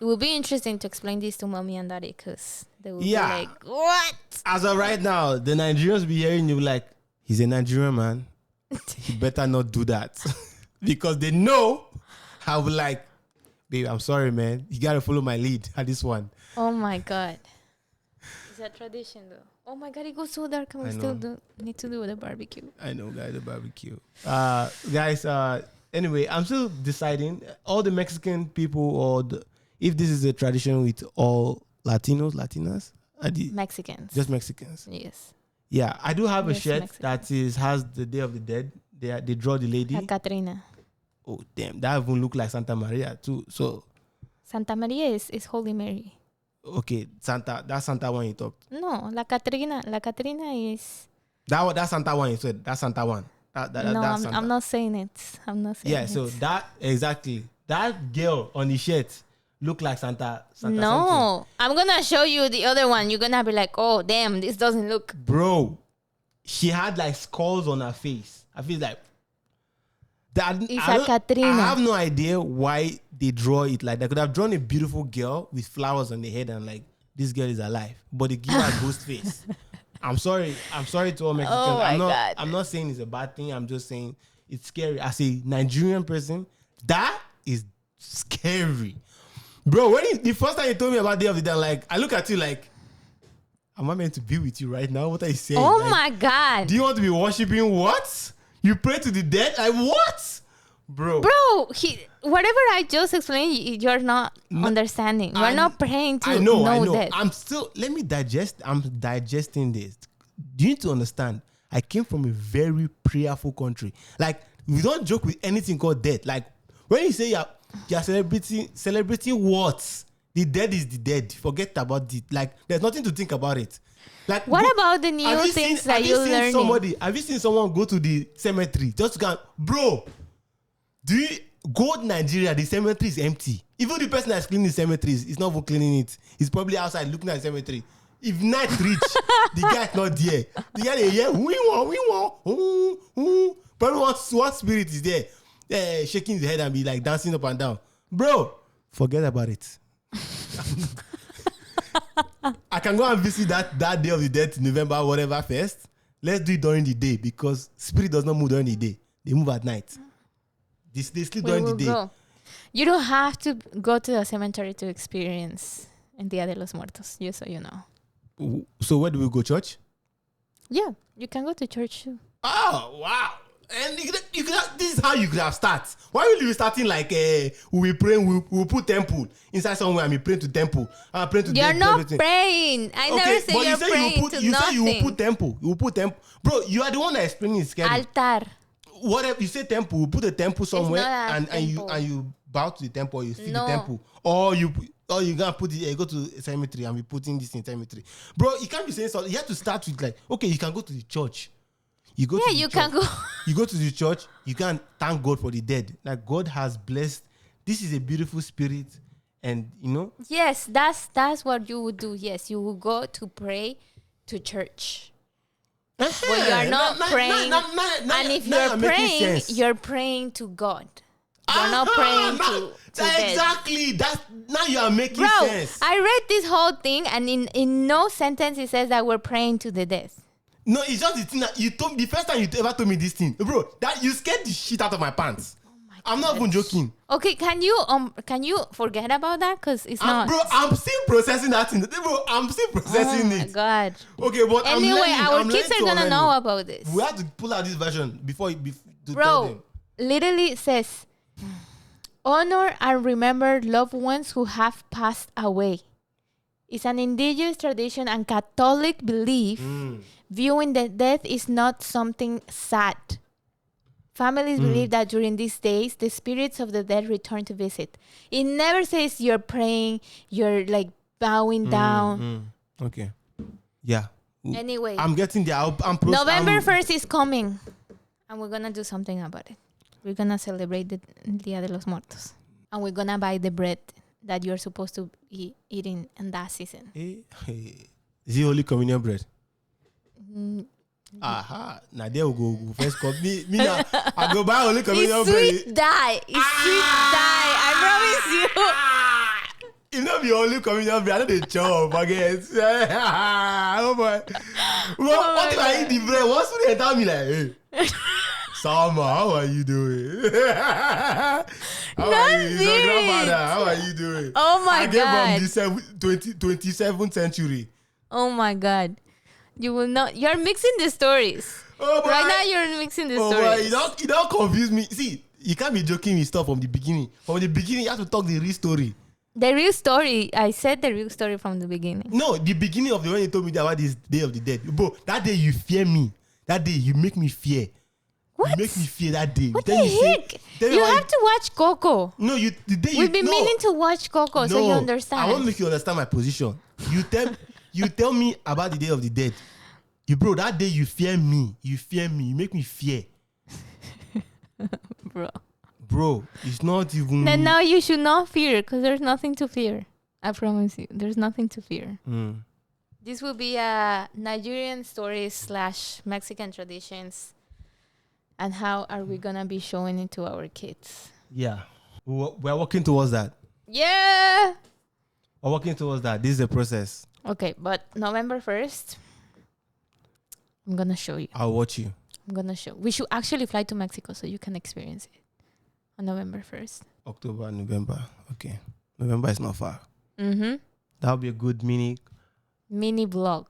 Speaker 2: It will be interesting to explain this to mommy and daddy because they will
Speaker 1: Yeah.
Speaker 2: be like, "What?"
Speaker 1: As of right now, the Nigerians be hearing you like, he's a Nigerian man. He better not do that. Because they know I will like, babe, I'm sorry, man. You got to follow my lead at this one.
Speaker 2: Oh my god, it's a tradition though. Oh my god, it goes so dark, and we
Speaker 1: I
Speaker 2: still
Speaker 1: know.
Speaker 2: need to do the barbecue.
Speaker 1: I know, guys, the barbecue. Guys, anyway, I'm still deciding. All the Mexican people, if this is a tradition with all Latinos, Latinas,
Speaker 2: Mexicans.
Speaker 1: just Mexicans.
Speaker 2: Yes.
Speaker 1: Yeah, I do have a
Speaker 2: Yes,
Speaker 1: shirt
Speaker 2: Mexicans.
Speaker 1: has the Day of the Dead. They draw the lady.
Speaker 2: La Catrina.
Speaker 1: Oh damn, that even look like Santa Maria too. So
Speaker 2: Santa Maria is Holy Mary.
Speaker 1: okay, that Santa one you talked.
Speaker 2: No, La Catrina. La Catrina is.
Speaker 1: That Santa one you said. That Santa one.
Speaker 2: No,
Speaker 1: That's Santa.
Speaker 2: I'm not saying it. I'm not saying it.
Speaker 1: Yeah, so that exactly that girl on the shirt look like Santa. Something.
Speaker 2: No, I'm gonna show you the other one. You're gonna be like, oh damn, this doesn't look.
Speaker 1: Bro, she had like skulls on her face. I feel like that.
Speaker 2: It's
Speaker 1: I
Speaker 2: a
Speaker 1: don't-
Speaker 2: Catrina.
Speaker 1: I have no idea why they draw it like that. They could have drawn a beautiful girl with flowers on the head and like this girl is alive, but they give her a ghost face. I'm sorry to all Mexicans.
Speaker 2: Oh my God.
Speaker 1: I'm not saying it's a bad thing. I'm just saying it's scary. As a Nigerian person, that is scary. Bro, the first time you told me about Day of the Dead, like I look at you like, am I meant to be with you right now? What are you saying?
Speaker 2: Oh
Speaker 1: Like,
Speaker 2: my god,
Speaker 1: do you want to be worshiping what? You pray to the dead? Like what? Bro.
Speaker 2: bro! Whatever I just explained, you're not understanding. We're not praying to
Speaker 1: I know.
Speaker 2: death.
Speaker 1: Let me digest. I'm digesting this. You need to understand. I came from a very prayerful country. Like, we don't joke with anything called death. Like, when you say you're celebrating what? The dead is the dead. Forget about it. Like, there's nothing to think about it. Like,
Speaker 2: What about the new
Speaker 1: have you
Speaker 2: things
Speaker 1: seen-
Speaker 2: that
Speaker 1: have you
Speaker 2: you're
Speaker 1: seen
Speaker 2: learning?
Speaker 1: Have you seen someone go to the cemetery just to go? Bro, do you go to Nigeria? The cemetery is empty. Even the person that's cleaning the cemetery is not even cleaning it. He's probably outside looking at the cemetery. If night reach, the guy's not there. The guy they hear, we want. Probably what spirit is there, shaking his head and be like dancing up and down. Bro, forget about it. I can go and visit that Day of the Dead, November, whatever, first. Let's do it during the day because spirit does not move during the day. They move at night. They sleep
Speaker 2: We
Speaker 1: during the
Speaker 2: will
Speaker 1: day.
Speaker 2: go. You don't have to go to the cemetery to experience El Día de los Muertos, just so you know.
Speaker 1: So where do we go, church?
Speaker 2: Yeah, you can go to church too.
Speaker 1: Oh, wow. And this is how you could have started. Why will you be starting like we pray, we put temple inside somewhere and we pray to temple. Pray to
Speaker 2: You're
Speaker 1: dead,
Speaker 2: not
Speaker 1: everything.
Speaker 2: praying. I never say
Speaker 1: but
Speaker 2: you're praying to
Speaker 1: you say you will
Speaker 2: nothing.
Speaker 1: put temple. You will put temple. Bro, you are the one that explaining it scary.
Speaker 2: Altar.
Speaker 1: Whatever you say temple, you put a temple somewhere
Speaker 2: not a
Speaker 1: and you
Speaker 2: temple.
Speaker 1: bow to the temple or you see
Speaker 2: No.
Speaker 1: the temple. Or you gonna put it, you go to a cemetery and be putting this in cemetery. Bro, you can't be saying something. You have to start with like, okay, you can go to the church. You go to
Speaker 2: Yeah,
Speaker 1: the
Speaker 2: you
Speaker 1: church.
Speaker 2: can go.
Speaker 1: You go to the church, you can thank God for the dead. Like God has blessed. This is a beautiful spirit, and you know.
Speaker 2: Yes, that's what you would do. Yes, you will go to pray to church. But you are not praying. And if you're praying, you're praying to God. You're not praying to death.
Speaker 1: Exactly. Now you are making
Speaker 2: Bro,
Speaker 1: sense.
Speaker 2: I read this whole thing, and in no sentence it says that we're praying to the death.
Speaker 1: No, it's just the thing that you told me the first time you ever told me this thing, bro. That you scared the shit out of my pants.
Speaker 2: Oh my
Speaker 1: I'm not even joking.
Speaker 2: Okay, can you forget about that? Because it's not.
Speaker 1: Bro, I'm still processing that thing. Bro, I'm still processing
Speaker 2: Oh my
Speaker 1: it.
Speaker 2: God.
Speaker 1: Okay, but
Speaker 2: Anyway, our
Speaker 1: I'm
Speaker 2: kids are
Speaker 1: learning to
Speaker 2: gonna know
Speaker 1: unlearn
Speaker 2: about this.
Speaker 1: it. We have to pull out this version before to tell
Speaker 2: Bro,
Speaker 1: them.
Speaker 2: literally says, honor and remember loved ones who have passed away. It's an indigenous tradition and Catholic belief. Viewing the death is not something sad. Families believe that during these days, the spirits of the dead return to visit. It never says you're praying, you're like bowing down.
Speaker 1: Okay. Yeah.
Speaker 2: Anyway,
Speaker 1: I'm getting there.
Speaker 2: November 1st is coming. And we're going to do something about it. We're going to celebrate the Dia de los Muertos. And we're going to buy the bread that you're supposed to be eating in that season.
Speaker 1: Is it Holy Communion bread? Aha. Now there we go. First cup. Me now. I go buy Holy Communion
Speaker 2: It's
Speaker 1: bread.
Speaker 2: sweet dye. It's sweet dye. I promise you.
Speaker 1: If not be Holy Communion bread, I know they chop, I guess. Oh boy. Well, what if I eat the bread? What's when they tell me like, hey, Salma, how are you doing? How are you? Your grandmother, how are you doing?
Speaker 2: Oh my God.
Speaker 1: I came from the 27th century.
Speaker 2: Oh my God. You will not. You're mixing the stories.
Speaker 1: Oh, boy.
Speaker 2: Right now, you're mixing the
Speaker 1: Boy,
Speaker 2: stories.
Speaker 1: you don't confuse me. See, you can't be joking with stuff from the beginning. From the beginning, you have to talk the real story.
Speaker 2: The real story. I said the real story from the beginning.
Speaker 1: No, the beginning of the when you told me about this Day of the Dead. Bro, that day you fear me. That day you make me fear.
Speaker 2: What?
Speaker 1: You make me fear that day.
Speaker 2: What the
Speaker 1: Then
Speaker 2: heck? You have to watch Coco.
Speaker 1: No, the day
Speaker 2: We've been meaning to watch Coco so you understand.
Speaker 1: I want to make you understand my position. You tell me about the Day of the Dead. Bro, that day you fear me. You fear me. You make me fear. Bro, it's not even.
Speaker 2: Then now you should not fear because there's nothing to fear. I promise you. There's nothing to fear. This will be a Nigerian stories / Mexican traditions. And how are we going to be showing it to our kids?
Speaker 1: Yeah. We're working towards that.
Speaker 2: Yeah.
Speaker 1: We're working towards that. This is the process.
Speaker 2: Okay, but November 1st, I'm going to show you.
Speaker 1: I'll watch you.
Speaker 2: I'm going to show. We should actually fly to Mexico so you can experience it on November 1st.
Speaker 1: October, November. Okay. November is not far. That'll be a good mini
Speaker 2: vlog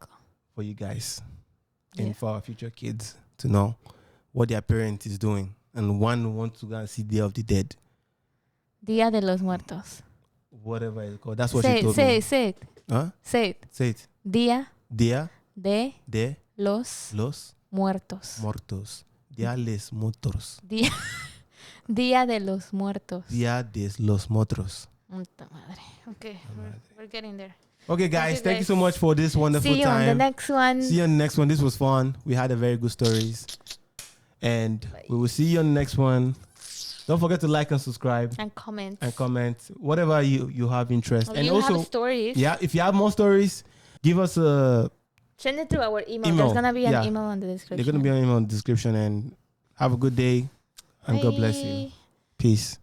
Speaker 1: for you guys and for our future kids to know what their parent is doing. And one wants to go and see Day of the Dead.
Speaker 2: Dia de los Muertos.
Speaker 1: Whatever it's called. That's what she told me.
Speaker 2: Say it.
Speaker 1: Huh?
Speaker 2: Say it.
Speaker 1: Say it.
Speaker 2: Dia
Speaker 1: de
Speaker 2: los muertos.
Speaker 1: Muertos. Dia les muertos.
Speaker 2: Dia de los muertos.
Speaker 1: Dia de los muertos.
Speaker 2: Puta madre. Okay, we're getting there.
Speaker 1: Okay, guys. Thank you so much for this wonderful time.
Speaker 2: See you on the next one.
Speaker 1: See you on the next one. This was fun. We had a very good stories. And we will see you on the next one. Don't forget to like and subscribe.
Speaker 2: And comment.
Speaker 1: Whatever you have interest.
Speaker 2: Well,
Speaker 1: and
Speaker 2: you
Speaker 1: also,
Speaker 2: have stories.
Speaker 1: Yeah, if you have more stories, give us a...
Speaker 2: Send it through our email. There's going to be an email on the description.
Speaker 1: There's going to be an email in the description. And have a good day. And God bless you. Peace.